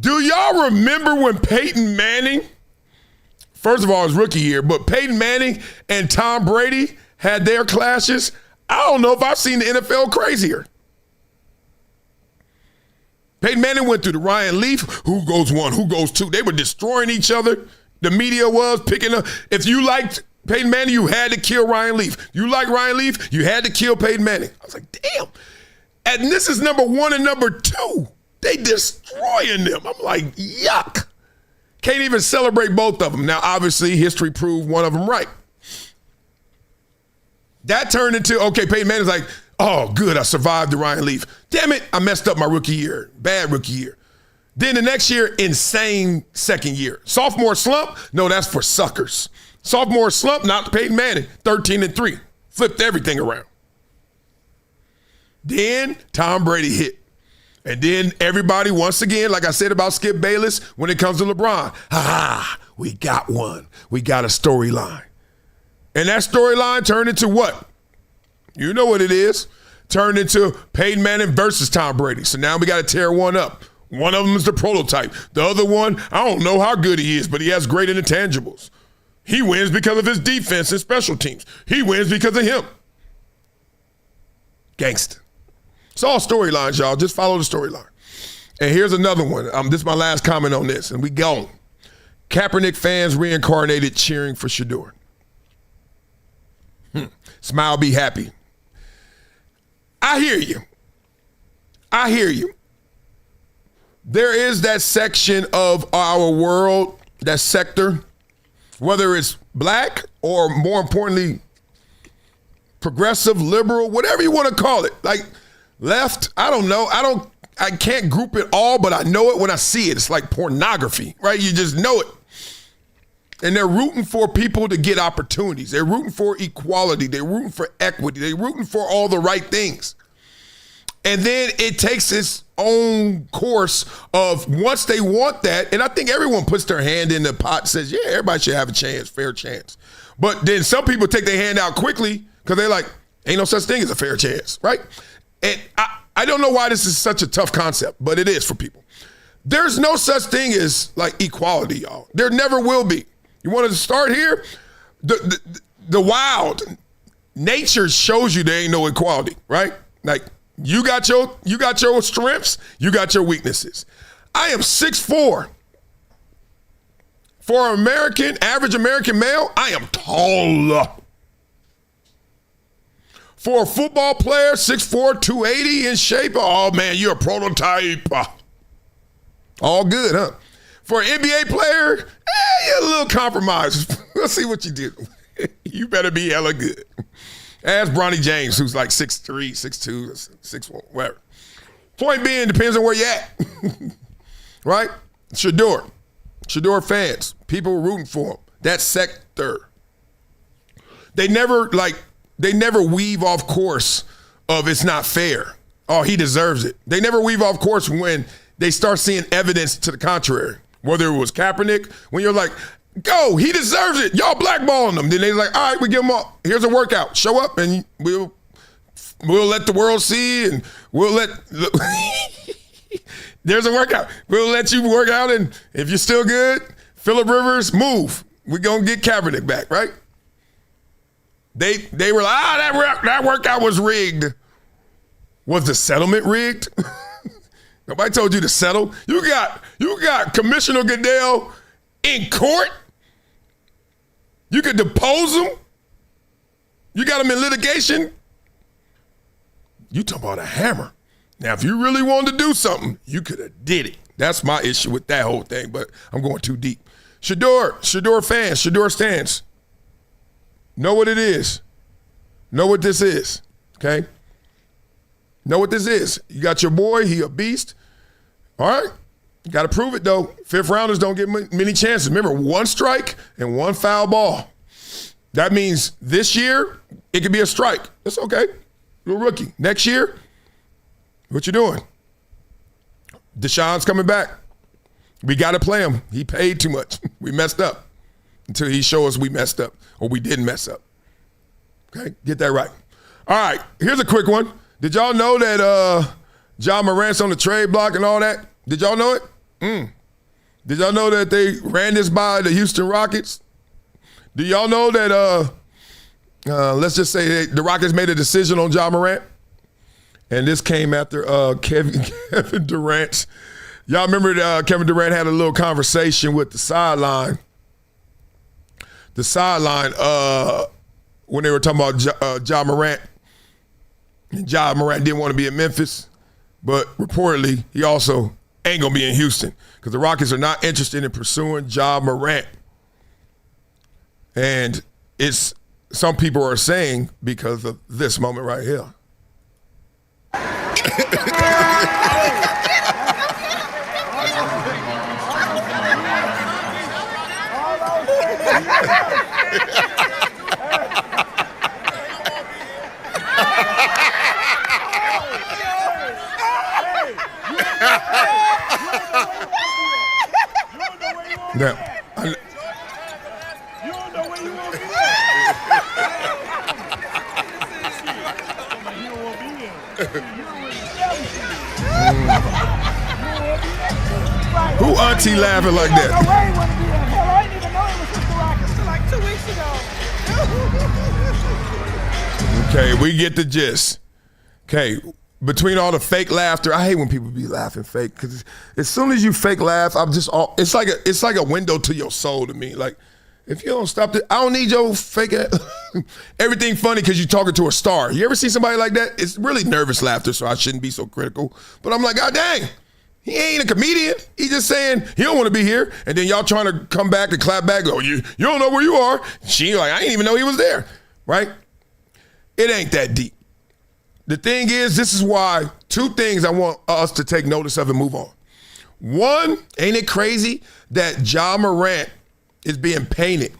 Do y'all remember when Peyton Manning, first of all, his rookie year, but Peyton Manning and Tom Brady had their clashes? I don't know if I've seen the NFL crazier. Peyton Manning went through the Ryan Leaf, who goes one, who goes two. They were destroying each other. The media was picking up. If you liked Peyton Manning, you had to kill Ryan Leaf. You like Ryan Leaf, you had to kill Peyton Manning. I was like, damn. And this is number 1 and number 2. They destroying them. I'm like, yuck. Can't even celebrate both of them. Now, obviously, history proved one of them right. That turned into, okay, Peyton Manning's like, oh, good, I survived the Ryan Leaf. Damn it, I messed up my rookie year. Bad rookie year. Then the next year, insane second year. Sophomore slump? No, that's for suckers. Sophomore slump, not Peyton Manning, 13-3. Flipped everything around. Then Tom Brady hit. And then everybody, once again, like I said about Skip Bayless, when it comes to LeBron, we got one. We got a storyline. And that storyline turned into what? You know what it is. Turned into Peyton Manning versus Tom Brady. So now we got to tear one up. One of them is the prototype. The other one, I don't know how good he is, but he has great intangibles. He wins because of his defense and special teams. He wins because of him. Gangsta. It's all storylines, y'all. Just follow the storyline. And here's another one. This is my last comment on this, and we gone. Kaepernick fans reincarnated cheering for Shedeur. Smile, be happy. I hear you. I hear you. There is that section of our world, that sector, whether it's black or more importantly, progressive, liberal, whatever you want to call it. Like left, I don't know. I can't group it all, but I know it when I see it. It's like pornography, right? You just know it. And they're rooting for people to get opportunities. They're rooting for equality. They're rooting for equity. They're rooting for all the right things. And then it takes its own course of once they want that, and I think everyone puts their hand in the pot and says, yeah, everybody should have a chance, fair chance. But then some people take their hand out quickly because they're like, ain't no such thing as a fair chance, right? And I don't know why this is such a tough concept, but it is for people. There's no such thing as like equality, y'all. There never will be. You want to start here? The wild nature shows you there ain't no equality, right? Like you got your strengths, you got your weaknesses. I am 6'4". For an average American male, I am tall. For a football player, 6'4", 280 in shape, oh man, you're a prototype. All good, huh? For an NBA player, you're a little compromised. We'll see what you do. You better be hella good. Ask Bronny James, who's like 6'3", 6'2", 6'1", whatever. Point being, depends on where you're at. Right? Shedeur fans, people rooting for him. That sector. They never weave off course of it's not fair. Oh, he deserves it. They never weave off course when they start seeing evidence to the contrary. Whether it was Kaepernick, when you're like, go, he deserves it. Y'all blackballing him. Then they're like, all right, we give him up. Here's a workout. Show up and we'll let the world see and we'll let there's a workout. We'll let you work out, and if you're still good, Phillip Rivers, move. We're gonna get Kaepernick back, right? They were like, that workout was rigged. Was the settlement rigged? Nobody told you to settle. You got Commissioner Goodell in court. You could depose him. You got him in litigation. You talking about a hammer. Now, if you really wanted to do something, you could have did it. That's my issue with that whole thing, but I'm going too deep. Shedeur fans, Shedeur stands. Know what it is. Know what this is, okay? Know what this is. You got your boy, he a beast. All right? You got to prove it, though. Fifth rounders don't get many chances. Remember, one strike and one foul ball. That means this year, it could be a strike. It's okay. You're a rookie. Next year, what you doing? Deshaun's coming back. We got to play him. He paid too much. We messed up until he show us we messed up or we didn't mess up. Okay, get that right. All right, here's a quick one. Did y'all know that Ja Morant's on the trade block and all that? Did y'all know it? Did y'all know that they ran this by the Houston Rockets? Do y'all know that, let's just say the Rockets made a decision on Ja Morant? And this came after Kevin Durant. Y'all remember Kevin Durant had a little conversation with the sideline. The sideline when they were talking about Ja Morant. And Ja Morant didn't want to be in Memphis, but reportedly he also ain't going to be in Houston because the Rockets are not interested in pursuing Ja Morant. And it's some people are saying because of this moment right here. Now, who auntie laughing like that? I didn't even know it was with the Rockets till like 2 weeks ago. Okay, we get the gist. Okay, between all the fake laughter, I hate when people be laughing fake because as soon as you fake laugh, it's like a window to your soul to me. Like, if you don't stop it, I don't need your fake everything funny because you're talking to a star. You ever see somebody like that? It's really nervous laughter, so I shouldn't be so critical. But I'm like, God dang, he ain't a comedian. He just saying he don't want to be here. And then y'all trying to come back and clap back. Go, you don't know where you are. She like, I didn't even know he was there, right? It ain't that deep. The thing is, this is why two things I want us to take notice of and move on. One, ain't it crazy that Ja Morant is being painted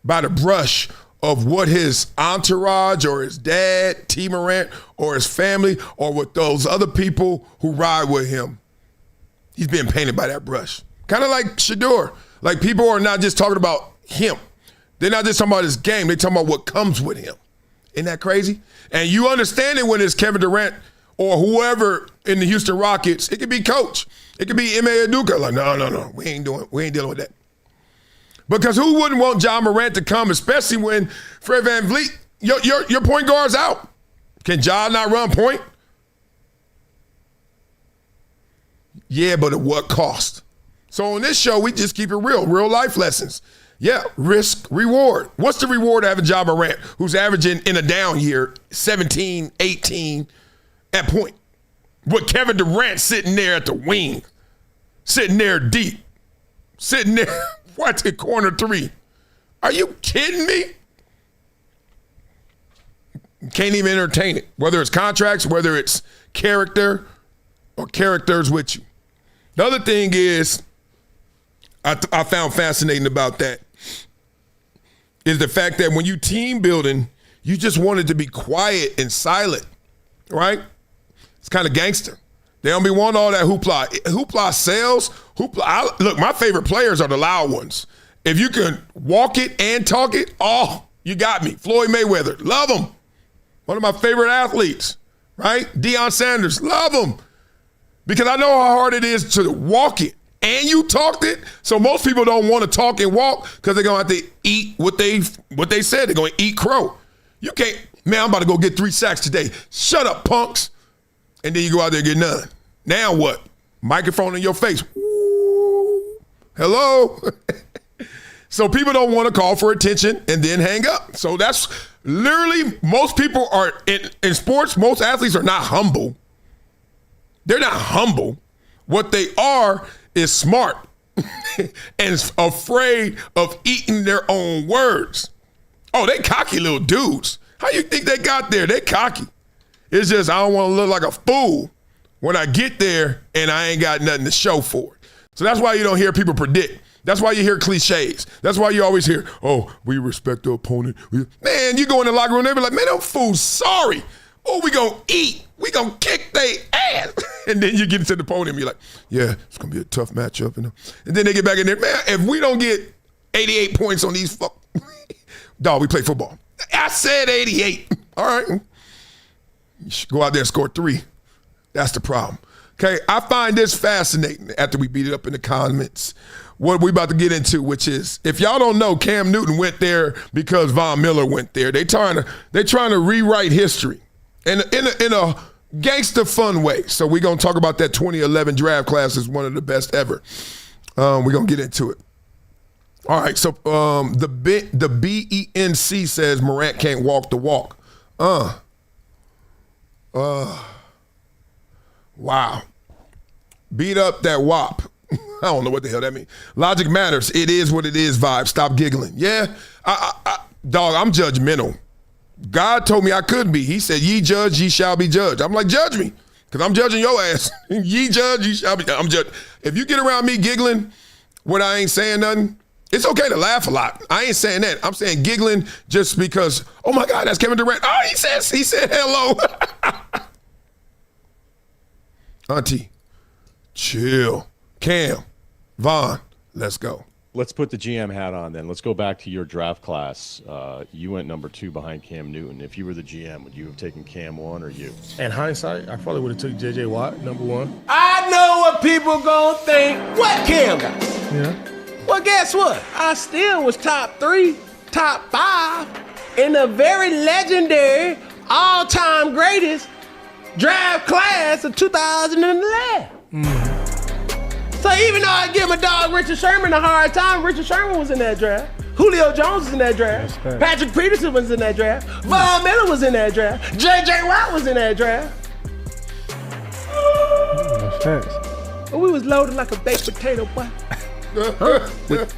by the brush of what his entourage or his dad, T. Morant, or his family, or with those other people who ride with him. He's being painted by that brush. Kind of like Shedeur. Like, people are not just talking about him. They're not just talking about his game. They're talking about what comes with him. Isn't that crazy? And you understand it when it's Kevin Durant or whoever in the Houston Rockets. It could be coach. It could be Emanuel Acho. Like, no. We ain't dealing with that. Because who wouldn't want Ja Morant to come, especially when Fred VanVleet, your point guard's out. Can Ja not run point? Yeah, but at what cost? So on this show, we just keep it real life lessons. Yeah, risk, reward. What's the reward of having Ja Morant, who's averaging in a down year 17, 18 at point? With Kevin Durant sitting there at the wing, sitting there deep, sitting there watching corner three. Are you kidding me? Can't even entertain it. Whether it's contracts, whether it's character or characters with you. The other thing is, I found fascinating about that is the fact that when you team building, you just want it to be quiet and silent, right? It's kind of gangster. They don't be wanting all that hoopla. Hoopla sells. Look, my favorite players are the loud ones. If you can walk it and talk it, oh, you got me. Floyd Mayweather, love him. One of my favorite athletes, right? Shedeur Sanders, love him. Because I know how hard it is to walk it. And you talked it, so most people don't want to talk and walk because they're going to have to eat what they said. They're going to eat crow. You can't, man, I'm about to go get 3 sacks today. Shut up, punks. And then you go out there and get none. Now what? Microphone in your face. Ooh. Hello? So people don't want to call for attention and then hang up. So that's literally, most people are, in sports, most athletes are not humble. They're not humble. What they are is smart and afraid of eating their own words. Oh, they cocky little dudes. How you think they got there? They cocky. It's just I don't want to look like a fool when I get there and I ain't got nothing to show for it. So that's why you don't hear people predict. That's why you hear cliches. That's why you always hear, oh, we respect the opponent. Man, you go in the locker room, they be like, man, them fools sorry. Oh, we gonna eat. We gonna kick they ass. And then you get to the podium, you're like, yeah, it's gonna be a tough matchup. And then they get back in there, man, if we don't get 88 points on these dog, we play football. I said 88. All right. You should go out there and score 3. That's the problem. Okay, I find this fascinating after we beat it up in the comments. What we about to get into, which is, if y'all don't know, Cam Newton went there because Von Miller went there. They trying to rewrite history in a gangster fun way. So we're gonna talk about that 2011 draft class as one of the best ever. We're gonna get into it. All right, so the BENC says Morant can't walk the walk. Wow. Beat up that WAP. I don't know what the hell that means. Logic matters. It is what it is vibe. Stop giggling. Yeah, dog, I'm judgmental. God told me I could be. He said, ye judge, ye shall be judged. I'm like, judge me, because I'm judging your ass. Ye judge, ye shall be judged. I'm judged. If you get around me giggling when I ain't saying nothing, it's okay to laugh a lot. I ain't saying that. I'm saying giggling just because, oh my God, that's Kevin Durant. Oh, he said hello. Auntie, chill. Cam, Von, let's go. Let's put the GM hat on then. Let's go back to your draft class. You went number 2 behind Cam Newton. If you were the GM, would you have taken Cam 1 or you? In hindsight, I probably would have took J.J. Watt, number 1. I know what people gonna think. What Cam got? Yeah. Well, guess what? I still was top 3, top 5 in the very legendary, all-time greatest draft class of 2011. So even though I give my dog Richard Sherman a hard time, Richard Sherman was in that draft. Julio Jones was in that draft. Patrick Peterson was in that draft. Von Miller was in that draft. J.J. Watt was in that draft. That's facts. But we was loaded like a baked potato, boy.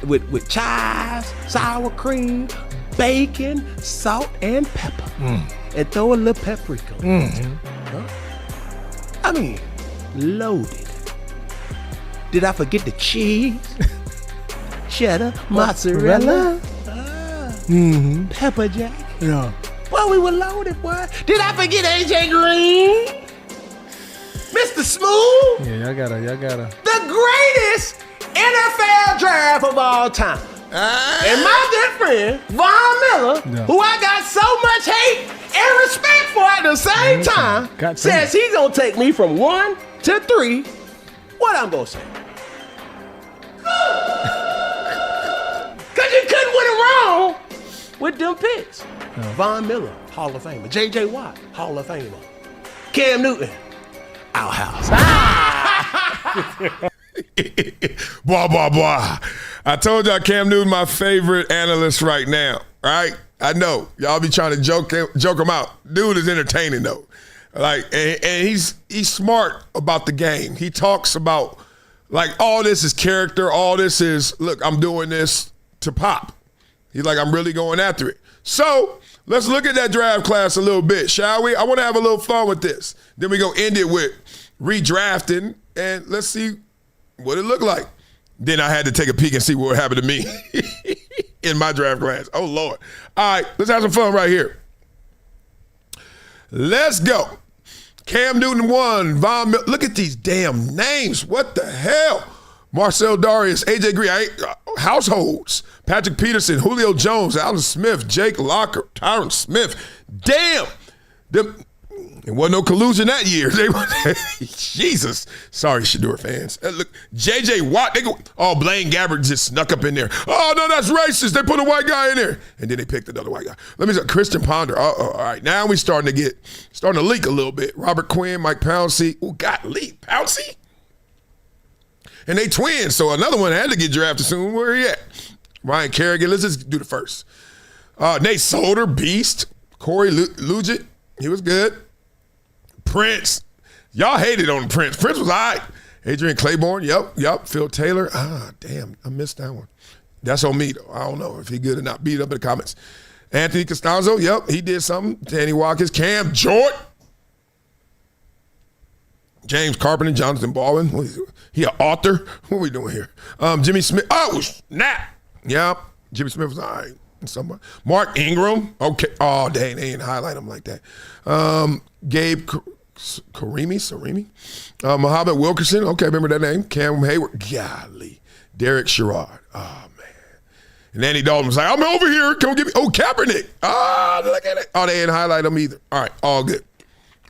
with chives, sour cream, bacon, salt, and pepper. And throw a little paprika. I mean, loaded. Did I forget the cheese? Cheddar, mozzarella, pepper jack. Yeah. Well, we were loaded, boy. Did I forget AJ Green? Mr. Smooth? Yeah, y'all gotta. The greatest NFL draft of all time. And my good friend, Von Miller, who I got so much hate and respect for at the same time, says he's gonna take me from 1 to 3. What I'm gonna say? Cause you couldn't win it wrong with them picks. Von Miller, Hall of Famer. J.J. Watt, Hall of Famer. Cam Newton, outhouse. Blah, blah, blah. I told y'all Cam Newton my favorite analyst right now, right? I know. Y'all be trying to joke him out. Dude is entertaining, though. Like, and he's smart about the game. He talks about, like, all this is character. All this is, look, I'm doing this to pop. He's like, I'm really going after it. So let's look at that draft class a little bit, shall we? I want to have a little fun with this. Then we going to end it with redrafting, and let's see what it looked like. Then I had to take a peek and see what happened to me in my draft class. Oh, Lord. All right, let's have some fun right here. Let's go. Cam Newton 1, Von Miller. Look at these damn names. What the hell? Marcel Darius, AJ Green, households. Patrick Peterson, Julio Jones, Allen Smith, Jake Locker, Tyron Smith. Damn. There wasn't no collusion that year. Jesus. Sorry, Shedeur fans. Look, J.J. Watt, Blaine Gabbert just snuck up in there. Oh, no, that's racist. They put a white guy in there. And then they picked another white guy. Let me say, Christian Ponder. All right, now we starting to leak a little bit. Robert Quinn, Mike Pouncey. Oh, God, leak. Pouncey? And they twins, so another one had to get drafted soon. Where he at? Ryan Kerrigan. Let's just do the first. Nate Solder, Beast. Corey Lugic. He was good. Prince. Y'all hated on Prince. Prince was all right. Adrian Claiborne. Yep. Phil Taylor. Damn. I missed that one. That's on me, though. I don't know if he good or not. Beat it up in the comments. Anthony Costanzo. Yep. He did something. Danny Watkins. Cam Jordan. James Carpenter, Jonathan Baldwin. What is he an author? What are we doing here? Jimmy Smith. Oh, snap. Yeah. Jimmy Smith was all right. Somebody. Mark Ingram. Okay. Oh, dang. They didn't highlight him like that. Gabe Sarimi. Muhammad Wilkerson. Okay, remember that name. Cam Hayward. Golly. Derek Sherrod. Oh, man. And Andy Dalton was like, I'm over here. Come get me. Oh, Kaepernick. Ah, look at it. Oh, they didn't highlight him either. All right. All good.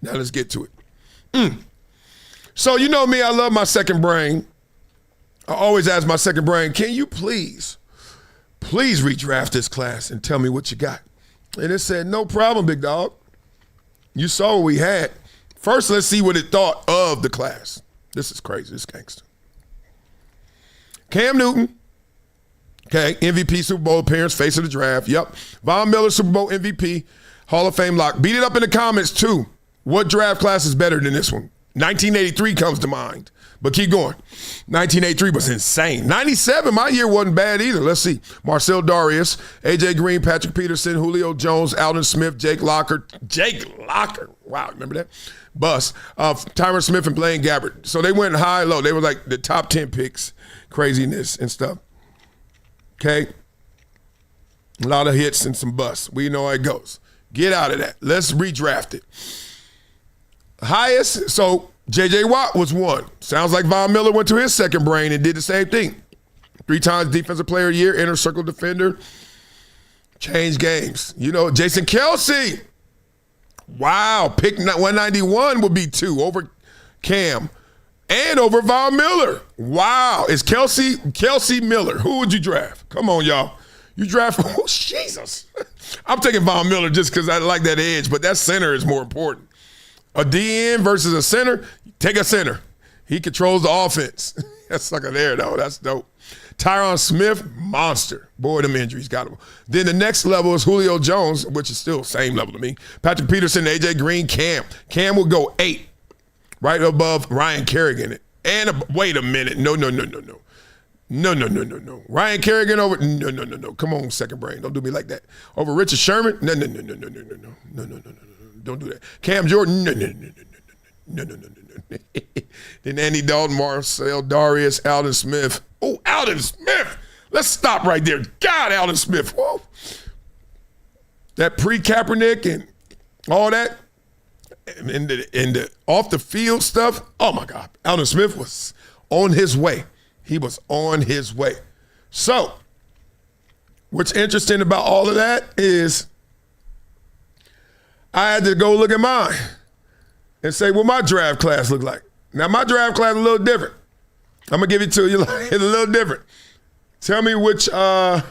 Now let's get to it. So you know me, I love my second brain. I always ask my second brain, can you please redraft this class and tell me what you got? And it said, no problem, big dog. You saw what we had. First, let's see what it thought of the class. This is crazy, this gangster. Cam Newton, okay, MVP, Super Bowl appearance, face of the draft, yep. Von Miller, Super Bowl MVP, Hall of Fame lock. Beat it up in the comments, too. What draft class is better than this one? 1983 comes to mind, but keep going. 1983 was insane. 97, my year wasn't bad either. Let's see. Marcel Darius, A.J. Green, Patrick Peterson, Julio Jones, Alden Smith, Jake Locker. Wow, remember that? Bus. Tyron Smith and Blaine Gabbert. So they went high, low. They were like the top 10 picks, craziness and stuff. Okay? A lot of hits and some busts. We know how it goes. Get out of that. Let's redraft it. Highest, so J.J. Watt was one. Sounds like Von Miller went to his second brain and did the same thing. 3 times Defensive Player of the Year, inner circle defender, changed games. You know, Jason Kelce. Wow, pick 191 would be 2 over Cam and over Von Miller. Wow, is Kelce Miller. Who would you draft? Come on, y'all. You draft, oh, Jesus. I'm taking Von Miller just because I like that edge, but that center is more important. A DN versus a center, take a center. He controls the offense. That sucker there, though. That's dope. Tyron Smith, monster. Boy, them injuries got him. Then the next level is Julio Jones, which is still same level to me. Patrick Peterson, A.J. Green, Cam. Cam will go 8, right above Ryan Kerrigan. And wait a minute. No. Ryan Kerrigan over, no. Come on, second brain. Don't do me like that. Over Richard Sherman? No. Don't do that. Cam Jordan? No. Then Andy Dalton, Marcel Darius, Alden Smith. Oh, Alden Smith. Let's stop right there. God, Alden Smith. Whoa. That pre-Kaepernick and all that, and the off the field stuff. Oh my God. Alden Smith was on his way. He was on his way. So, what's interesting about all of that is I had to go look at mine and say what my draft class looked like. Now, my draft class is a little different. I'm going to give it to you. It's a little different. Tell me which, let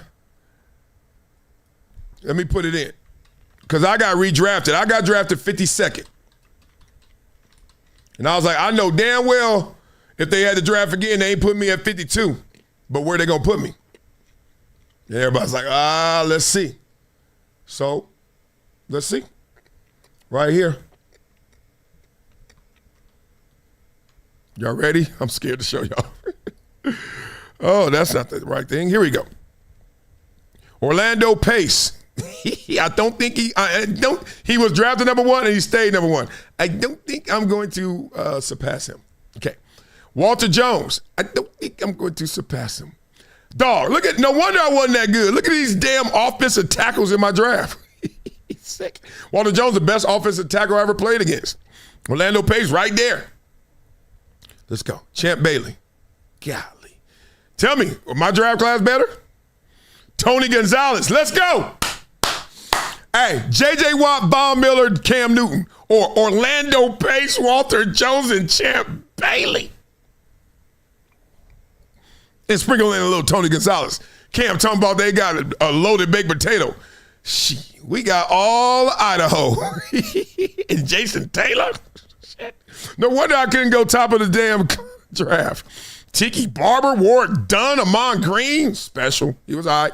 me put it in. Because I got redrafted. I got drafted 52nd. And I was like, I know damn well if they had to draft again, they ain't put me at 52. But where they going to put me? And everybody's like, let's see. So, let's see. Right here. Y'all ready? I'm scared to show y'all. Oh, that's not the right thing. Here we go. Orlando Pace. I don't think he was drafted number 1 and he stayed number 1. I don't think I'm going to surpass him. Okay. Walter Jones. I don't think I'm going to surpass him. Dog, no wonder I wasn't that good. Look at these damn offensive tackles in my draft. He's sick. Walter Jones, the best offensive tackle I ever played against. Orlando Pace right there. Let's go. Champ Bailey. Golly. Tell me, my draft class better? Tony Gonzalez. Let's go. Hey, J.J. Watt, Von Miller, Cam Newton, or Orlando Pace, Walter Jones, and Champ Bailey. And sprinkle in a little Tony Gonzalez. Cam talking about they got a loaded baked potato. We got all Idaho. And Jason Taylor? Shit. No wonder I couldn't go top of the damn draft. Tiki Barber, Warwick Dunn, Amon Green. Special. He was all right.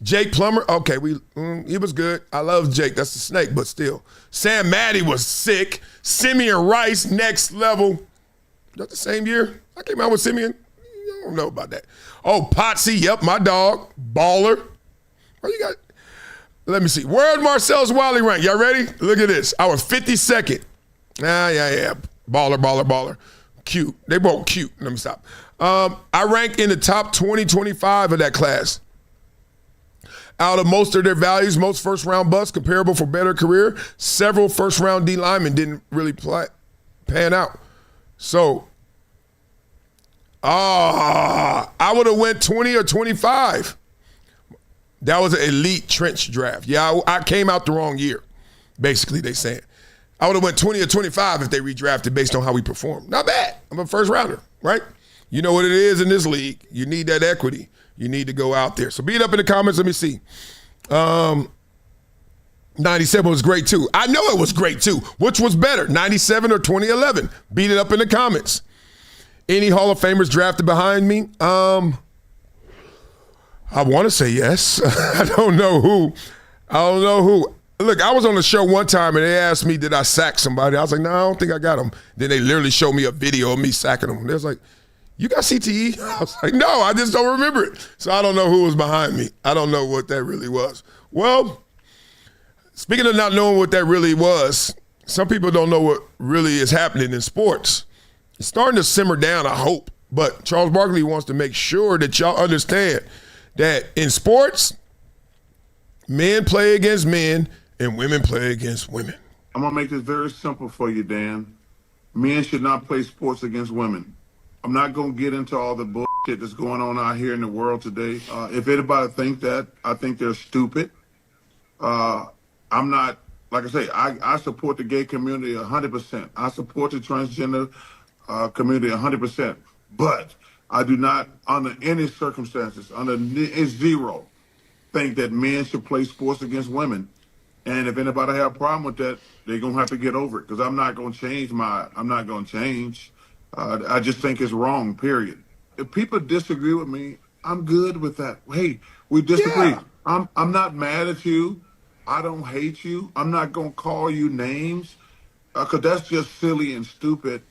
Jake Plummer. Okay, he was good. I love Jake. That's the snake, but still. Sam Maddy was sick. Simeon Rice, next level. Is that the same year? I came out with Simeon. I don't know about that. Oh, Potsy. Yep, my dog. Baller. What you got? Let me see. Where's Marcellus Wiley rank? Y'all ready? Look at this. I was 52nd. Yeah. Baller. Cute. They both cute. Let me stop. I rank in the top 20, 25 of that class. Out of most of their values, most first-round busts, comparable for better career, several first-round D linemen didn't really pan out. So, I would have went 20 or 25. That was an elite trench draft. Yeah, I came out the wrong year, basically, they saying. I would have went 20 or 25 if they redrafted based on how we performed. Not bad. I'm a first-rounder, right? You know what it is in this league. You need that equity. You need to go out there. So beat it up in the comments. Let me see. 97 was great, too. I know it was great, too. Which was better, 97 or 2011? Beat it up in the comments. Any Hall of Famers drafted behind me? I want to say yes. I don't know who. Look, I was on the show one time, and they asked me, did I sack somebody? I was like, no, I don't think I got him. Then they literally showed me a video of me sacking them. They was like, you got CTE? I was like, no, I just don't remember it. So I don't know who was behind me. I don't know what that really was. Well, speaking of not knowing what that really was, some people don't know what really is happening in sports. It's starting to simmer down, I hope. But Charles Barkley wants to make sure that y'all understand that in sports, men play against men and women play against women. I'm going to make this very simple for you, Dan. Men should not play sports against women. I'm not going to get into all the bullshit that's going on out here in the world today. If anybody think that, I think they're stupid. I'm not, like I say, I support the gay community 100%. I support the transgender community 100%. But I do not, under any circumstances, under zero, think that men should play sports against women. And if anybody have a problem with that, they're going to have to get over it, because I'm not going to change I just think it's wrong, period. If people disagree with me, I'm good with that. Hey, we disagree. Yeah. I'm not mad at you. I don't hate you. I'm not going to call you names, because that's just silly and stupid.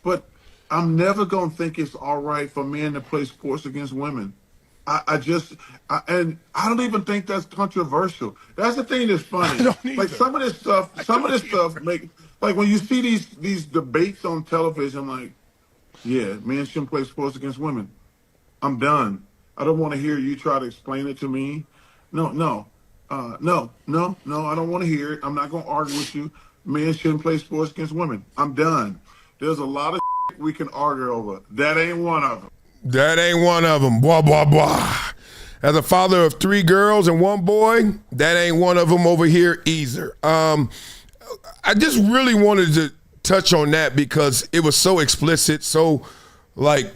But I'm never going to think it's all right for men to play sports against women. And I don't even think that's controversial. That's the thing that's funny. Like some of this stuff make, like when you see these debates on television, like, yeah, men shouldn't play sports against women. I'm done. I don't want to hear you try to explain it to me. No, I don't want to hear it. I'm not going to argue with you. Men shouldn't play sports against women. I'm done. There's a lot of we can argue over. That ain't one of them. That ain't one of them. Blah, blah, blah. As a father of 3 girls and 1 boy, that ain't one of them over here either. I just really wanted to touch on that because it was so explicit, so like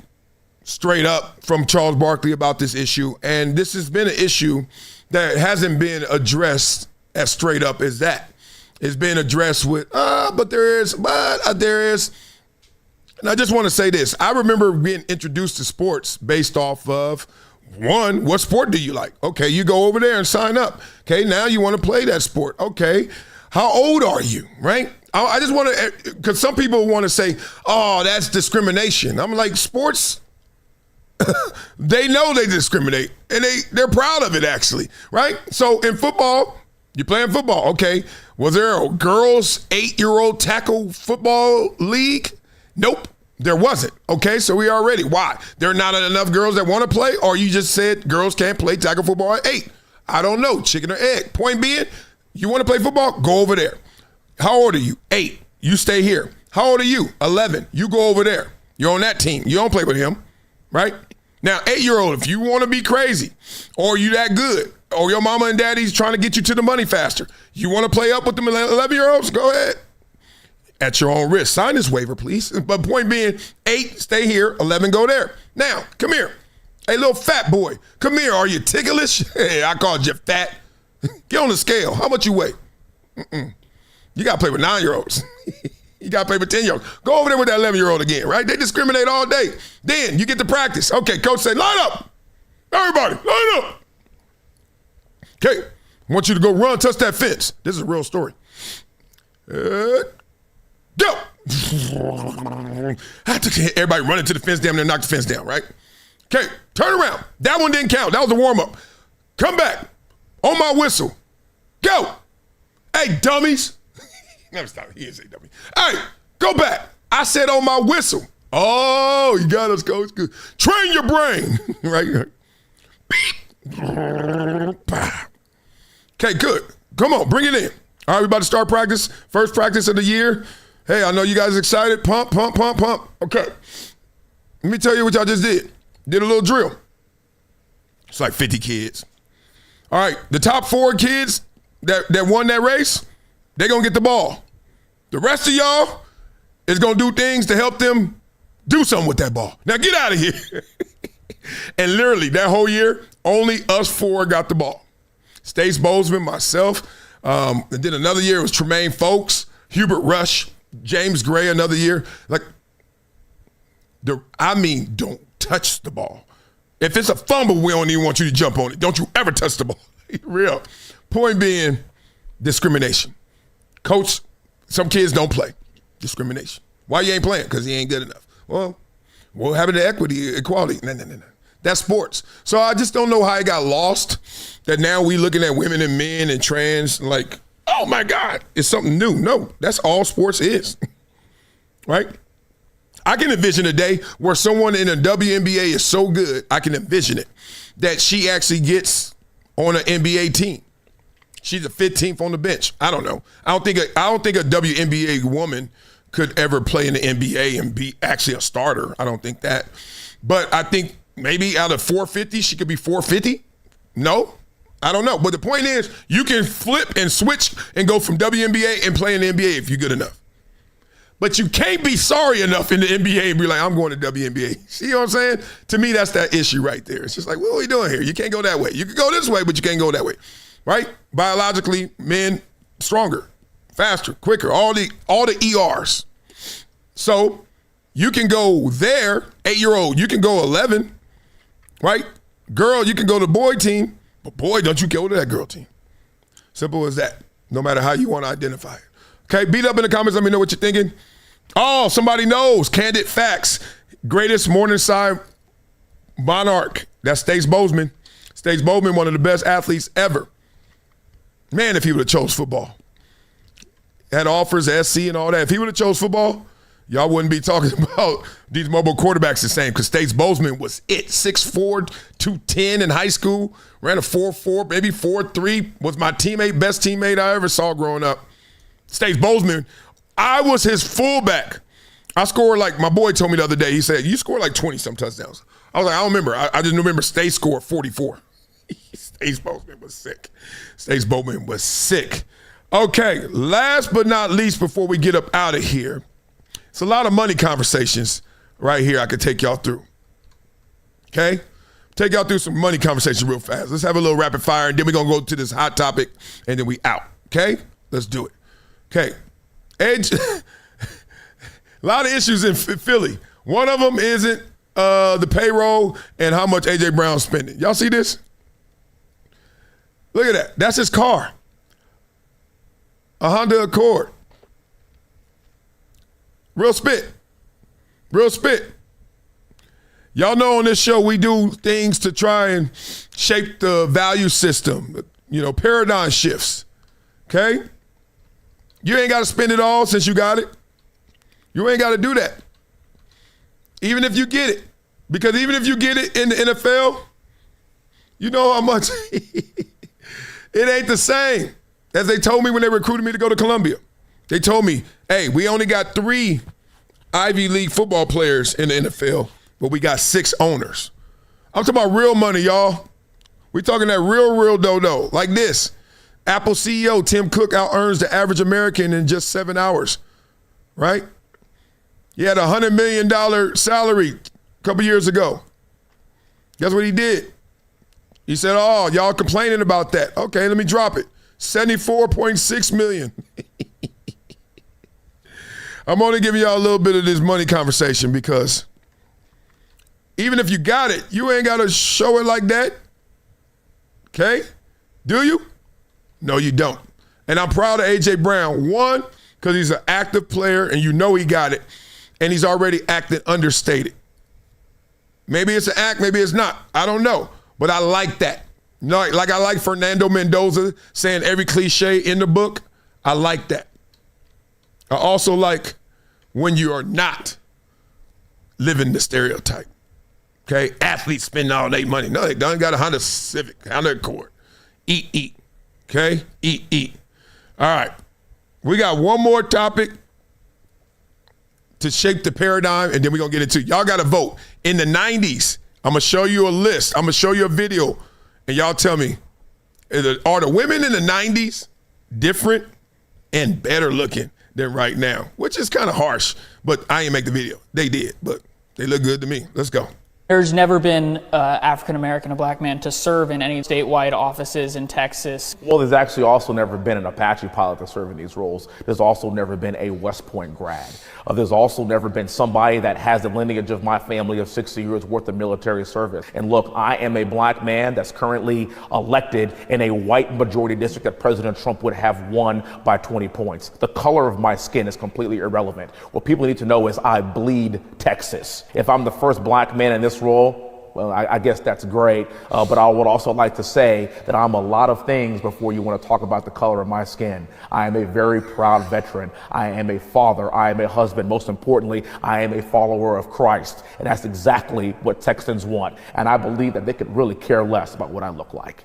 straight up from Charles Barkley about this issue. And this has been an issue that hasn't been addressed as straight up as that. It's been addressed with, but there is. And I just want to say this. I remember being introduced to sports based off of, one, what sport do you like? Okay, you go over there and sign up. Okay, now you want to play that sport. Okay, how old are you, right? I just want to, because some people want to say, oh, that's discrimination. I'm like, sports, they know they discriminate, and they're proud of it, actually, right? So in football, you're playing football. Okay, was there a girls' 8-year-old tackle football league? Nope, there wasn't. Okay, so we are ready. Why? There are not enough girls that want to play, or you just said girls can't play tackle football at 8? I don't know, chicken or egg. Point being, you want to play football? Go over there. How old are you? 8. You stay here. How old are you? 11. You go over there. You're on that team. You don't play with him, right? Now, 8-year-old, if you want to be crazy, or you that good, or your mama and daddy's trying to get you to the money faster, you want to play up with them 11-year-olds? Go ahead. At your own risk. Sign this waiver, please. But point being, 8, stay here. 11, go there. Now, come here. Hey, little fat boy, come here. Are you ticklish? Hey, I called you fat. Get on the scale. How much you weigh? You got to play with 9-year-olds. You got to play with 10-year-olds. Go over there with that 11-year-old again, right? They discriminate all day. Then you get to practice. Okay, coach say, line up. Everybody, line up. Okay, I want you to go run, touch that fence. This is a real story. Go! Everybody running to the fence, damn near knock the fence down, right? Okay, turn around. That one didn't count. That was a warm-up. Come back. On my whistle. Go. Hey, dummies. Never stop. He didn't say dummy. Hey, go back. I said on my whistle. Oh, you got us, Coach. Good. Train your brain. Right. Okay, good. Come on, bring it in. All right, we about to start practice. First practice of the year. Hey, I know you guys excited. Pump, pump, pump, pump. Okay. Let me tell you what y'all just did. Did a little drill. It's like 50 kids. All right, the top 4 kids that won that race, they're going to get the ball. The rest of y'all is going to do things to help them do something with that ball. Now get out of here. And literally that whole year, only us 4 got the ball. Stace Bozeman, myself, and then another year it was Tremaine Folks, Hubert Rush, James Gray another year. Like, don't touch the ball. If it's a fumble, we don't even want you to jump on it. Don't you ever touch the ball. Real. Point being, discrimination. Coach, some kids don't play. Discrimination. Why you ain't playing? Because he ain't good enough. Well, we'll have it equity, equality. No. That's sports. So I just don't know how it got lost that now we looking at women and men and trans like, oh my God, it's something new. No, that's all sports is. Right? I can envision a day where someone in a WNBA is so good, I can envision it, that she actually gets on an NBA team. She's the 15th on the bench. I don't know. I don't think a WNBA woman could ever play in the NBA and be actually a starter. I don't think that. But I think maybe out of 450, she could be 450. No, I don't know. But the point is, you can flip and switch and go from WNBA and play in the NBA if you're good enough. But you can't be sorry enough in the NBA and be like, I'm going to WNBA. See what I'm saying? To me, that's that issue right there. It's just like, what are we doing here? You can't go that way. You can go this way, but you can't go that way. Right? Biologically, men stronger, faster, quicker, all the ERs. So you can go there, 8-year-old, you can go 11, right? Girl, you can go to boy team, but boy, don't you go to that girl team. Simple as that, no matter how you want to identify it. Okay, beat up in the comments, let me know what you're thinking. Oh, somebody knows. Candid facts. Greatest Morningside monarch. That's Stace Bozeman. Stace Bozeman, one of the best athletes ever. Man, if he would have chose football. Had offers, SC and all that. If he would have chose football, y'all wouldn't be talking about these mobile quarterbacks the same, because Stace Bozeman was it. 6'4", 210 in high school. Ran a 4.4, maybe 4.3. Was my teammate, best teammate I ever saw growing up. Stace Bozeman, I was his fullback. I scored like, my boy told me the other day, he said, you scored like 20-some touchdowns. I was like, I don't remember. I just remember Stace scored 44. Stace Bozeman was sick. Stace Bozeman was sick. Okay, last but not least before we get up out of here, it's a lot of money conversations right here I could take y'all through. Okay? Take y'all through some money conversations real fast. Let's have a little rapid fire, and then we're going to go to this hot topic, and then we out. Okay? Let's do it. Okay. Edge, a lot of issues in Philly. One of them isn't the payroll and how much A.J. Brown's spending. Y'all see this? Look at that. That's his car. A Honda Accord. Real spit. Real spit. Y'all know on this show we do things to try and shape the value system, paradigm shifts. Okay? You ain't got to spend it all since you got it. You ain't got to do that. Even if you get it. Because even if you get it in the NFL, you know how much it ain't the same. As they told me when they recruited me to go to Columbia. They told me, hey, we only got 3 Ivy League football players in the NFL, but we got 6 owners. I'm talking about real money, y'all. We talking that real dodo. Like this. Apple CEO Tim Cook out-earns the average American in just 7 hours, right? He had a $100 million salary a couple years ago. Guess what he did? He said, oh, y'all complaining about that. Okay, let me drop it. $74.6 million. I'm only giving y'all a little bit of this money conversation because even if you got it, you ain't got to show it like that. Okay? Do you? No, you don't. And I'm proud of A.J. Brown. 1, because he's an active player and you know he got it. And he's already acted understated. Maybe it's an act, maybe it's not. I don't know. But I like that. Like I like Fernando Mendoza saying every cliche in the book. I like that. I also like when you are not living the stereotype. Okay? Athletes spending all their money. No, they done got a Honda Civic, Honda Accord. Eat. Okay? Eat. All right. We got one more topic to shape the paradigm, and then we're going to get into it. Y'all got to vote. In the 90s, I'm going to show you a list. I'm going to show you a video, and y'all tell me, are the women in the 90s different and better looking than right now? Which is kind of harsh, but I ain't make the video. They did, but they look good to me. Let's go. There's never been African-American, a black man, to serve in any statewide offices in Texas. Well, there's actually also never been an Apache pilot to serve in these roles. There's also never been a West Point grad. There's also never been somebody that has the lineage of my family of 60 years worth of military service. And look, I am a black man that's currently elected in a white majority district that President Trump would have won by 20 points. The color of my skin is completely irrelevant. What people need to know is I bleed Texas. If I'm the first black man in this role, well, I guess that's great, but I would also like to say that I'm a lot of things before you want to talk about the color of my skin. I am a very proud veteran. I am a father. I am a husband. Most importantly, I am a follower of Christ, and that's exactly what Texans want, and I believe that they could really care less about what I look like.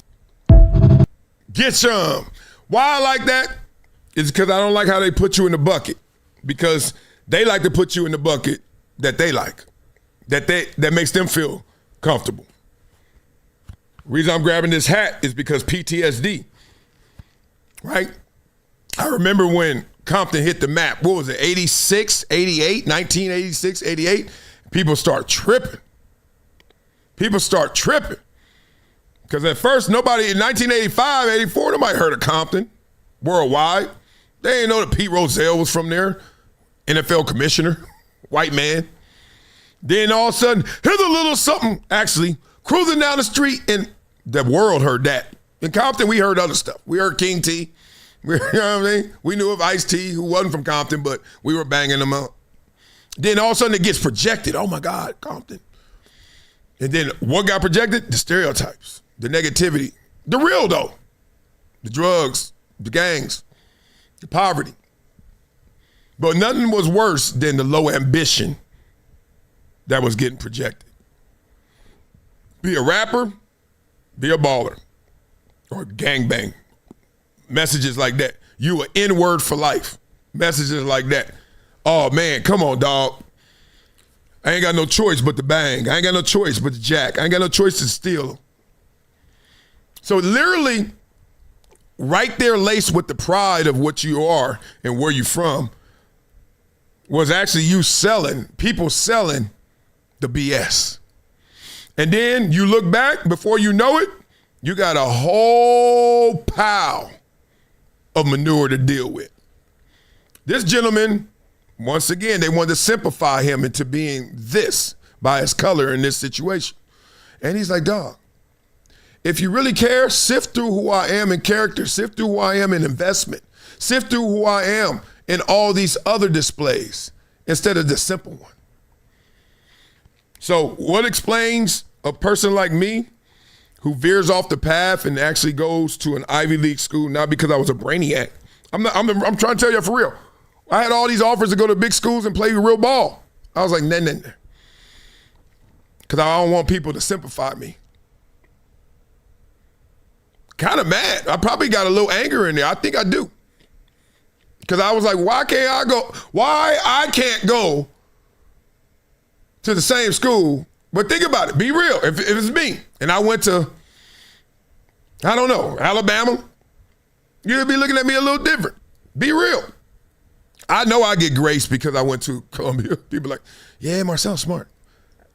Get some. Why I like that is because I don't like how they put you in the bucket, because they like to put you in the bucket that they like, that makes them feel comfortable. Reason I'm grabbing this hat is because PTSD, right? I remember when Compton hit the map. What was it, 86, 88, 1986, 88? People start tripping. Because at first, nobody, in 1985, 84, nobody heard of Compton worldwide. They didn't know that Pete Rozelle was from there, NFL commissioner, white man. Then all of a sudden, here's a little something, actually, cruising down the street, and the world heard that. In Compton, we heard other stuff. We heard King T. You know what I mean? We knew of Ice-T, who wasn't from Compton, but we were banging them up. Then all of a sudden, it gets projected. Oh, my God, Compton. And then what got projected? The stereotypes, the negativity. The real, though. The drugs, the gangs, the poverty. But nothing was worse than the low ambition that was getting projected. Be a rapper, be a baller, or gangbang. Messages like that. You an N-word for life. Messages like that. Oh man, come on, dog. I ain't got no choice but to bang. I ain't got no choice but to jack. I ain't got no choice to steal. So literally, right there laced with the pride of what you are and where you from, was actually you selling, people selling the BS. And then you look back, before you know it, you got a whole pile of manure to deal with. This gentleman, once again, they wanted to simplify him into being this by his color in this situation. And he's like, dog, if you really care, sift through who I am in character, sift through who I am in investment, sift through who I am in all these other displays instead of the simple one. So what explains a person like me who veers off the path and actually goes to an Ivy League school, not because I was a brainiac. I'm trying to tell you for real. I had all these offers to go to big schools and play real ball. I was like, nah. Because I don't want people to simplify me. Kind of mad. I probably got a little anger in there. I think I do. Because I was like, why I can't go to the same school? But think about it. Be real. If it's me and I went to, I don't know, Alabama, you'd be looking at me a little different. Be real. I know I get grace because I went to Columbia. People are like, yeah, Marcel smart.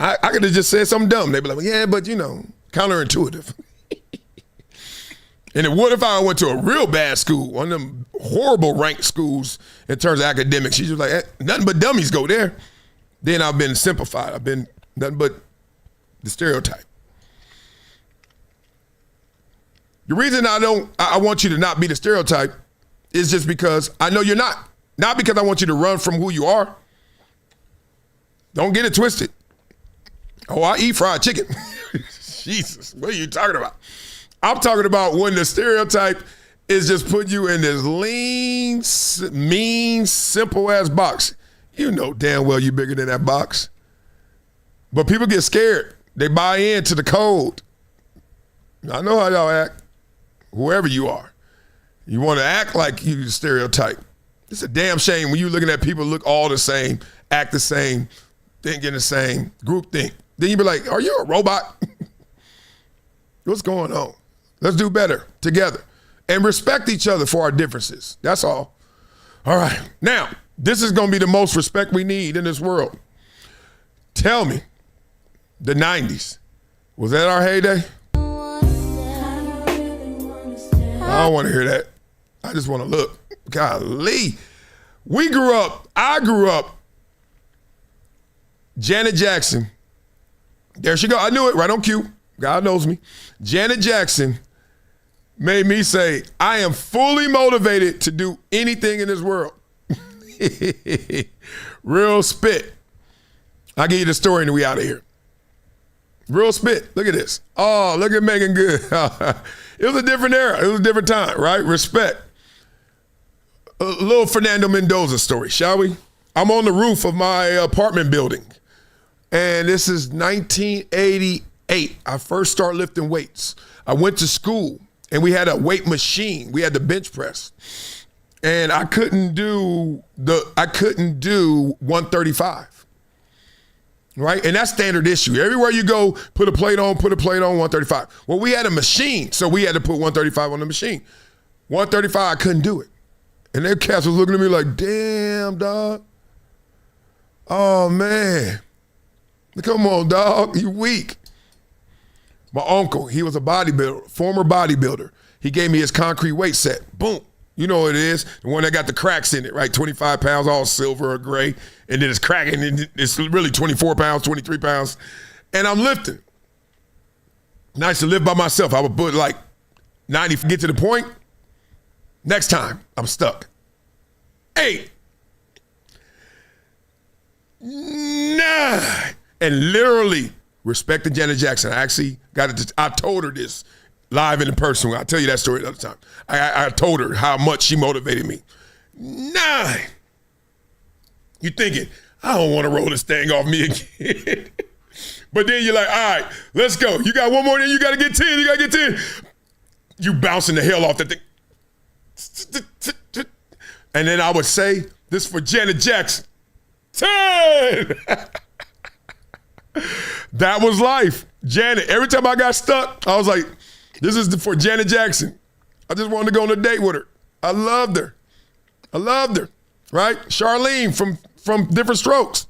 I could have just said something dumb. They'd be like, yeah, but counterintuitive. And what if I went to a real bad school, one of them horrible ranked schools in terms of academics? She's just like, nothing but dummies go there. Then I've been simplified. I've been nothing but the stereotype. The reason I want you to not be the stereotype is just because I know you're not. Not because I want you to run from who you are. Don't get it twisted. Oh, I eat fried chicken. Jesus, what are you talking about? I'm talking about when the stereotype is just putting you in this lean, mean, simple-ass box. You know damn well you bigger than that box. But people get scared. They buy into the code. I know how y'all act, whoever you are. You want to act like you stereotype. It's a damn shame when you're looking at people look all the same, act the same, thinking the same, group think. Then you be like, are you a robot? What's going on? Let's do better together and respect each other for our differences. That's all. All right. Now, this is going to be the most respect we need in this world. Tell me, the 90s, was that our heyday? I don't want to hear that. I just want to look. Golly. I grew up, Janet Jackson. There she go. I knew it right on cue. God knows me. Janet Jackson made me say, I am fully motivated to do anything in this world. Real spit. I'll give you the story and then we out of here. Real spit. Look at this. Oh, look at Megan Good. It was a different era. It was a different time, right? Respect. A little Fernando Mendoza story, shall we? I'm on the roof of my apartment building, and this is 1988. I first started lifting weights. I went to school, and we had a weight machine. We had the bench press, and I couldn't do 135. Right? And that's standard issue. Everywhere you go, put a plate on, 135. Well, we had a machine, so we had to put 135 on the machine. 135, I couldn't do it. And their cats was looking at me like, damn, dog. Oh, man. Come on, dog. You weak. My uncle, he was a bodybuilder, former bodybuilder. He gave me his concrete weight set. Boom. You know what it is, the one that got the cracks in it, right? 25 pounds, all silver or gray, and then it's cracking, and it's really 24 pounds, 23 pounds, and I'm lifting. Nice to lift by myself. I would put like 90, get to the point. Next time, I'm stuck. 8, 9, and literally respected Janet Jackson. I actually I told her this live in person. I'll tell you that story another time. I told her how much she motivated me. 9. You thinking, I don't want to roll this thing off me again. But then you're like, all right, let's go. You got one more, then you got to get 10. You got to get 10. You bouncing the hell off that thing. And then I would say, this for Janet Jackson. 10. That was life. Janet, every time I got stuck, I was like, this is for Janet Jackson. I just wanted to go on a date with her. I loved her, right? Charlene from Different Strokes.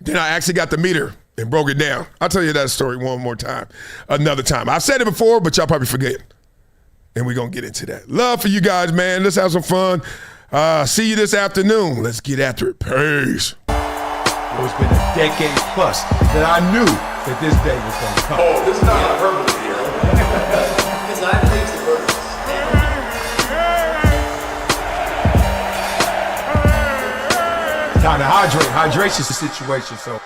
Then I actually got to meet her and broke it down. I'll tell you that story one more time, another time. I've said it before, but y'all probably forget. And we're going to get into that. Love for you guys, man. Let's have some fun. See you this afternoon. Let's get after it. Peace. It's been a decade plus that I knew that this day was going to come. Oh, this is not hyperbole here. Because I think the birds. Time to hydrate. Hydration's the situation, so.